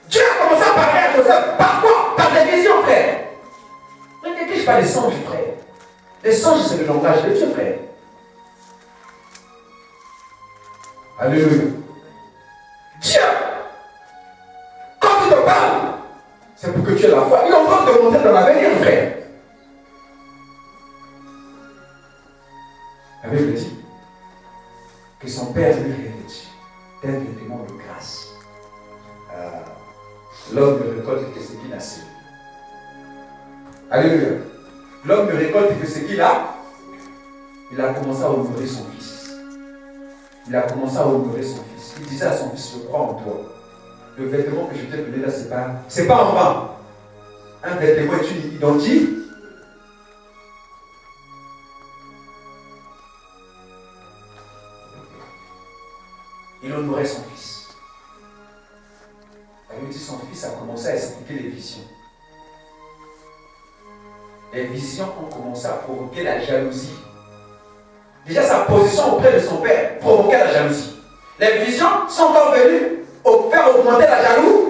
Dieu a commencé à parler à Joseph. Par quoi? Par des visions, frère. Ne néglige pas les songes, frère. Les songes, c'est le langage de Dieu, frère. Alléluia. Dieu, quand il te parle, c'est pour que tu aies la foi. Il est en train de te montrer dans l'avenir, frère. La Bible dit que son père lui revêtit d'un vêtement de grâce. L'homme ne récolte que ce qu'il a semé. Alléluia. L'homme ne récolte que ce qu'il a. Il a commencé à honorer son fils. Il a commencé à honorer son fils. Il disait à son fils, je crois en toi. Le vêtement que je t'ai donné là, c'est pas en vain. Un vêtement est une identité. Il honorait son fils. La Bible dit son fils a commencé à expliquer les visions. Les visions ont commencé à provoquer la jalousie. Déjà, sa position auprès de son père provoquait la jalousie. Les visions sont encore venues faire augmenter la jalousie.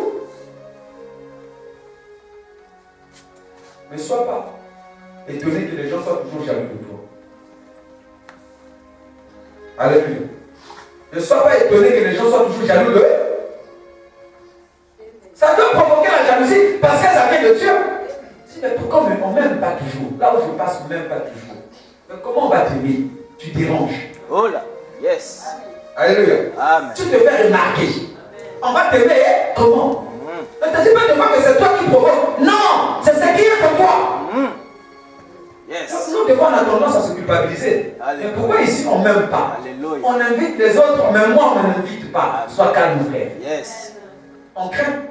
Ne sois pas étonné que les gens soient toujours jaloux de toi. Alléluia. Ne sois pas étonné que les gens soient toujours jaloux de eux. Ça peut provoquer la jalousie parce que ça vient de Dieu. Mais pourquoi on ne m'aime pas toujours? Là où je passe, on ne m'aime pas toujours. Mais comment on va t'aimer? Tu déranges. Oh là. Yes. Alléluia. Amen. Tu te fais remarquer. On va t'aimer comment? Ne te dis pas de moi que c'est toi qui provoque. Non, c'est ce qui est en toi. Yes. Nous, des fois, on a tendance à se culpabiliser. Alléluia. Mais pourquoi ici, on ne m'aime pas? Alléluia. On invite les autres, mais moi, on ne m'invite pas. Sois calme, mon frère. Yes. On craint.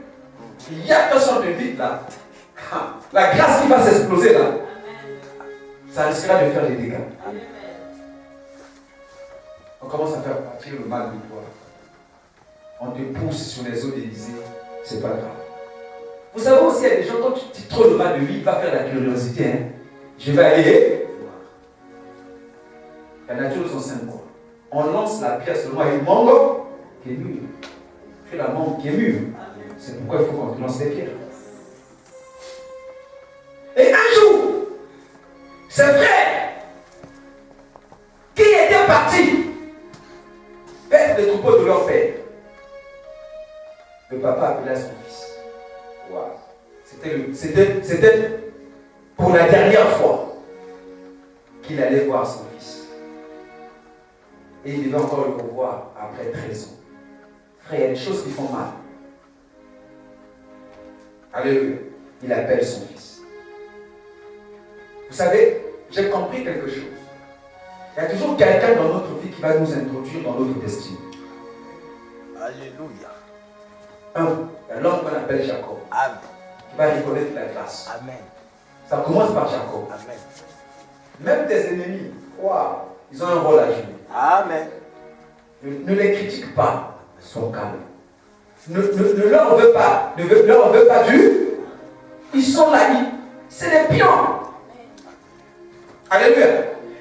Il y a personne qui t'invite là. La grâce qui va s'exploser là, ça risquera de faire des dégâts. On commence à faire partir le mal de toi. On te pousse sur les eaux d'Élysée, c'est pas grave. Vous savez aussi, il y a des gens, quand tu dis trop le mal de lui, il va faire la curiosité. Hein. Je vais aller voir. La nature nous enseigne quoi? On lance la pierre seulement à une mangue qui est mûre. Tu la mangue qui est mûre. C'est pourquoi il faut qu'on te lance les pierres. Et un jour, ses frères qui étaient partis perdre les troupeaux de leur père. Le papa appelait son fils. Wow. C'était pour la dernière fois qu'il allait voir son fils. Et il devait encore le revoir après 13 ans. Frère, il y a des choses qui font mal. Alléluia. Il appelle son fils. Vous savez, j'ai compris quelque chose. Il y a toujours quelqu'un dans notre vie qui va nous introduire dans notre destinée. Alléluia. Il y a l'homme qu'on appelle Jacob. Amen. Qui va reconnaître la grâce. Amen. Ça commence par Jacob. Amen. Même tes ennemis, waouh, ils ont un rôle à jouer. Amen. Ne les critique pas. Sois calme. Ne leur veux pas. Ne leur veux pas du. Ils sont là. C'est des pions. Alléluia.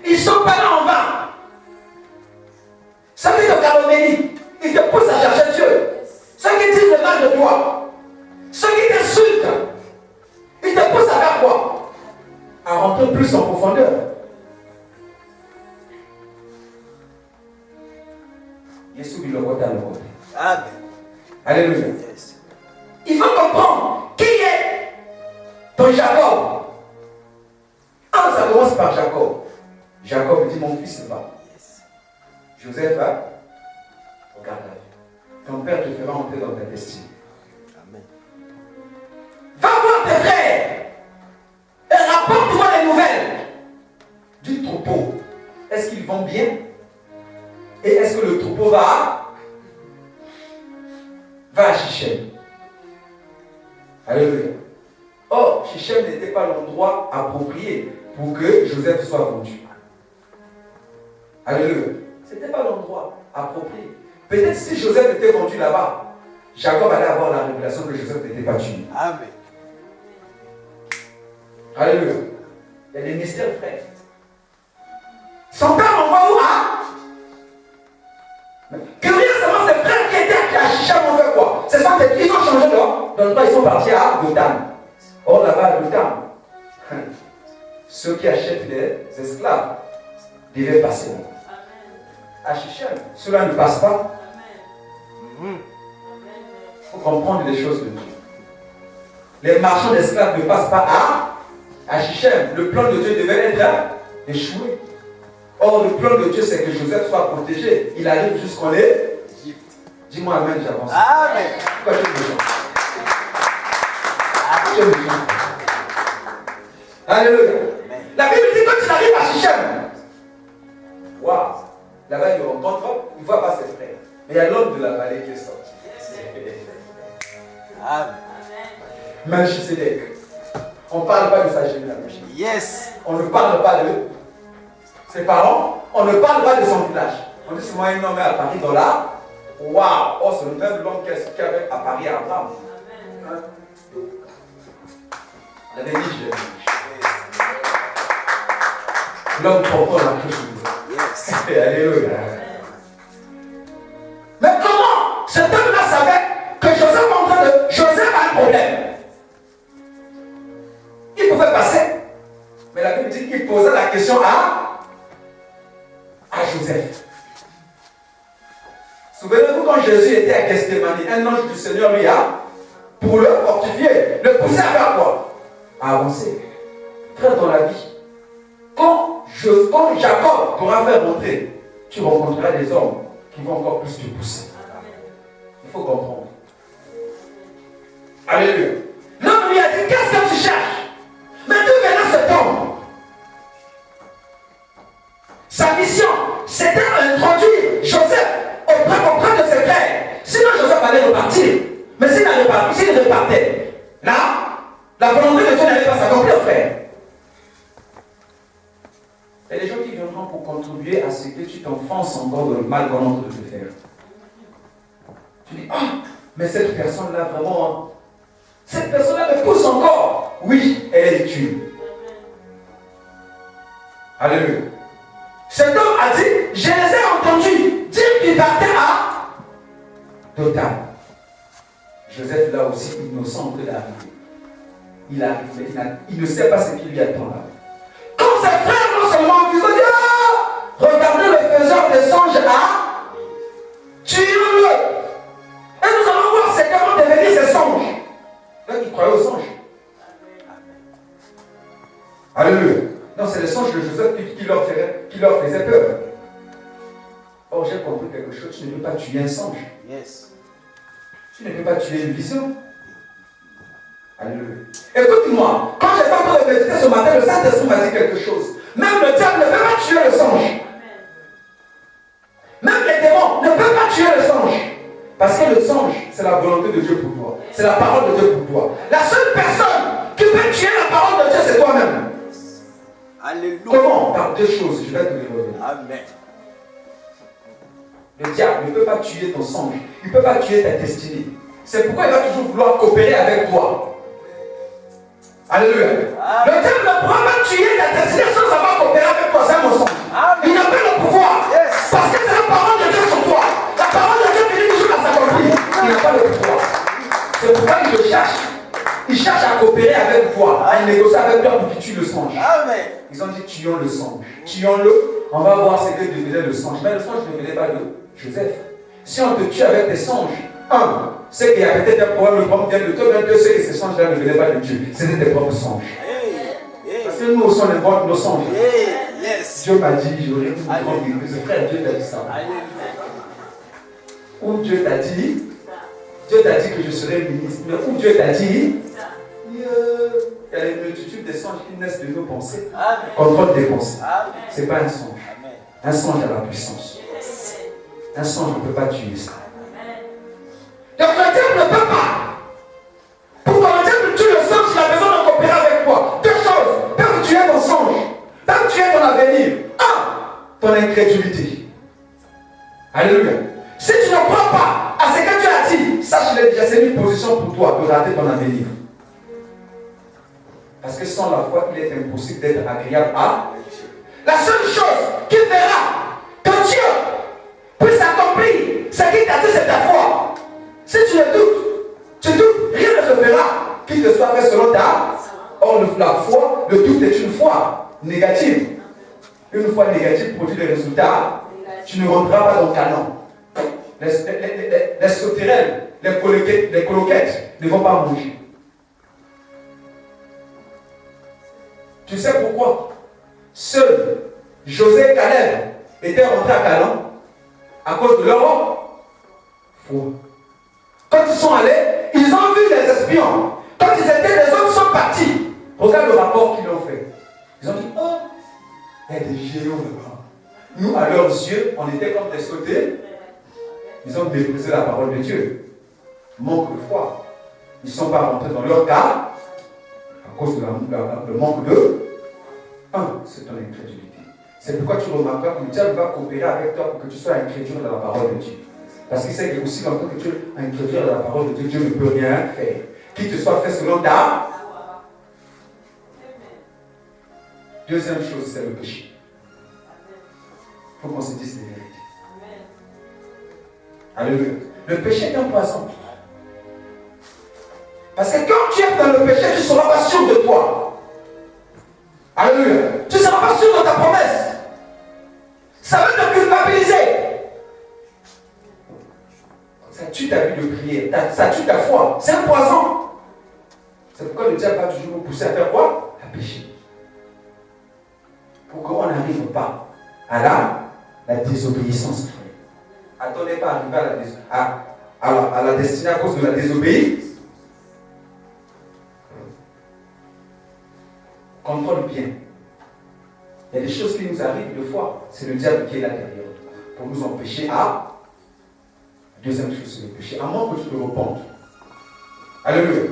Ils ne sont pas là en vain. Ceux qui te calomnient, ils te poussent à chercher Dieu. Ceux qui disent le mal de toi, ceux qui t'insultent, ils te poussent à faire quoi? À rentrer plus en profondeur. Jésus lui le côté à le côté. Amen. Alléluia. Yes. Il faut comprendre qui est ton Jacob. Ça commence par Jacob. Jacob dit, mon fils va. Yes. Joseph va. Regarde la vie. Ton père te fera entrer dans ta destinée. Amen. Va voir tes frères et rapporte-moi les nouvelles du troupeau. Est-ce qu'ils vont bien? Et est-ce que le troupeau va à Shichem? Alléluia. Or, Shichem n'était pas l'endroit approprié pour que Joseph soit vendu. Alléluia. Ce n'était pas l'endroit approprié. Peut-être si Joseph était vendu là-bas, Jacob allait avoir la révélation que Joseph n'était pas tué. Amen. Alléluia. Il y a des mystères, frère. Son père m'envoie où? Curieusement, ses frères qui étaient à Shichem ont fait quoi? C'est ça, ils ont changé dans le temps, ils sont partis à Dothan. Or là-bas, à Dothan, ceux qui achètent les esclaves devaient passer là. À Shichem, ceux-là ne passent pas. Il faut comprendre les choses de Dieu. Les marchands d'esclaves ne passent pas à Shichem. Le plan de Dieu devait être échoué. Or, le plan de Dieu, c'est que Joseph soit protégé. Il arrive jusqu'en Égypte. Dis-moi Amen, j'avance. Amen. Pourquoi j'ai besoin? J'ai besoin. Alléluia. La Bible dit quand il arrive à Shichem, waouh, là-bas il le rencontre, il ne voit pas ses frères. Mais il y a l'homme de la vallée qui est sorti. Amen. Melchisedec. On ne parle pas de sa généalogie. Yes. On ne parle pas de ses parents. On ne parle pas de son village. On dit c'est moi un homme à Paris dans là. Waouh! Oh, c'est le même homme qu'il y avait à Paris à Abraham. Hein? La déniche. L'homme portant la cruche. Yes. Alléluia. Mais comment cet homme-là savait que Joseph est en train de. Joseph a un problème. Il pouvait passer. Mais la Bible dit qu'il posait la question à Joseph. Souvenez-vous quand Jésus était à Gethsémani, un ange du Seigneur lui a, pour le fortifier, le pousser à faire quoi? À avancer. Frère, dans la vie, quand Jacob pourra faire rentrer, tu rencontreras des hommes qui vont encore plus te pousser. Il faut comprendre. Alléluia. L'homme lui a dit, qu'est-ce que tu cherches? Mais d'où venait cet homme? Sa mission, c'était d'introduire Joseph auprès de ses frères. Sinon, Joseph allait repartir. Mais s'il repartait, là, la volonté de Dieu n'allait pas s'accomplir, frère. Il y a des gens qui viendront pour contribuer à ce que tu t'enfonces encore dans le mal qu'on est en train de te faire. Tu dis, mais cette personne-là, vraiment, cette personne-là me pousse encore. Oui, elle est tue. Alléluia. Cet homme a dit, je les ai entendus dire qu'il partait à Dothan. Joseph, là aussi, innocent en train d'arriver. Il arrive, mais il ne sait pas ce qui lui attend là. Quand ses frères non seulement ils ont dit, regardez le faiseur des songes tuez-le. Et nous allons voir c'est comment devenir ces songes. Donc il croyait aux songes. Alléluia. Non, c'est les songes de Joseph qui leur faisaient peur. Or, j'ai compris quelque chose. Tu ne peux pas tuer un songe. Yes. Tu ne peux pas tuer une vision. Alléluia. Écoute-moi. Quand j'étais en train de méditer ce matin, le Saint-Esprit m'a dit quelque chose. Même le diable ne peut pas tuer le songe. Même les démons ne peuvent pas tuer le songe. Parce que le songe, c'est la volonté de Dieu pour toi. C'est la parole de Dieu pour toi. La seule personne qui peut tuer la parole de Dieu, c'est toi-même. Alléluia. Comment? Par deux choses, je vais te les revenir. Amen. Le diable ne peut pas tuer ton songe. Il ne peut pas tuer ta destinée. C'est pourquoi il va toujours vouloir coopérer avec toi. Alléluia. Le diable ne pourra pas tuer ta destinée sans avoir coopéré avec toi. C'est un mensonge. Il n'a pas le pouvoir. Yes. Parce que c'est la parole de Dieu sur toi. La parole de Dieu finit toujours à s'accomplir. Il n'a pas le pouvoir. C'est pourquoi il te cherche. Il cherche à coopérer avec toi, à négocier avec toi pour qu'il tue le songe. Amen. Ils ont dit tuons le songe. Tuons-le, on va voir ce que devenait le songe. Mais le songe ne venait pas de Joseph. Si on te tue avec tes songes, un, c'est qu'il y a peut-être un problème, le problème vient de toi, mais deux, c'est que ces songes-là ne venaient pas de Dieu. C'était tes propres songes. Parce que nous aussi on invente nos songes. Yes. Dieu m'a dit, j'aurais une grande église. Frère, Dieu t'a dit ça. Ou Dieu t'a dit que je serai ministre. Mais où Dieu t'a dit, il y a une multitude de songes qui naissent de nos pensées. Contrôle des pensées. Ce n'est pas un songe. Un songe a la puissance. Un songe ne peut pas tuer ça. Donc le diable ne peut pas. Pour que le diable tue le songe, il a besoin de coopérer avec toi. Deux choses peuvent tuer ton songe, peuvent tuer ton avenir. Un, ton incrédulité. Alléluia. Si tu ne crois pas à ce que Dieu a dit, sache-le déjà, c'est une position pour toi de rater ton avenir. Parce que sans la foi, il est impossible d'être agréable à. La seule chose qui fera que Dieu puisse accomplir ce qu'il t'a dit, c'est ta foi. Si tu le doutes, rien ne se fera qu'il te soit fait selon ta. Or, la foi, le doute est une foi négative. Une foi négative produit des résultats. Tu ne rentreras pas dans le canon. Les sauterelles, les coloquettes ne vont pas manger. Tu sais pourquoi? Seuls José et Caleb étaient rentrés à Canaan à cause de leur foi. Quand ils sont allés, ils ont vu les espions. Quand ils étaient, les hommes sont partis. Regarde le rapport qu'ils ont fait. Ils ont dit, oh, il y a des géants là-bas. Nous, à leurs yeux, on était comme des sautés. Ils ont méprisé la parole de Dieu. Manque de foi. Ils ne sont pas rentrés dans leur cas à cause de le manque de. C'est ton incrédulité. C'est pourquoi tu remarqueras que le diable va coopérer avec toi pour que tu sois incrédule dans la parole de Dieu. Parce qu'il sait que aussi longtemps que tu es incrédule dans la parole de Dieu, Dieu ne peut rien faire. Qu'il te soit fait selon ta. Deuxième chose, c'est le péché. Il faut qu'on se dise les vérités. Alléluia. Le péché est un poison. Parce que quand tu es dans le péché, tu ne seras pas sûr de toi. Alléluia. Tu ne seras pas sûr de ta promesse. Ça va te culpabiliser. Ça tue ta vie de prière. Ça tue ta foi. C'est un poison. C'est pourquoi le diable va toujours nous pousser à faire quoi? À pécher. Pour qu'on n'arrive pas à la désobéissance. Attendez pas à arriver à la destinée à cause de la désobéissance. Contrôle bien. Il y a des choses qui nous arrivent deux fois. C'est le diable qui est là derrière. Pour nous empêcher à. Deuxième chose, c'est le péché. À moins que tu te repentes. Alléluia.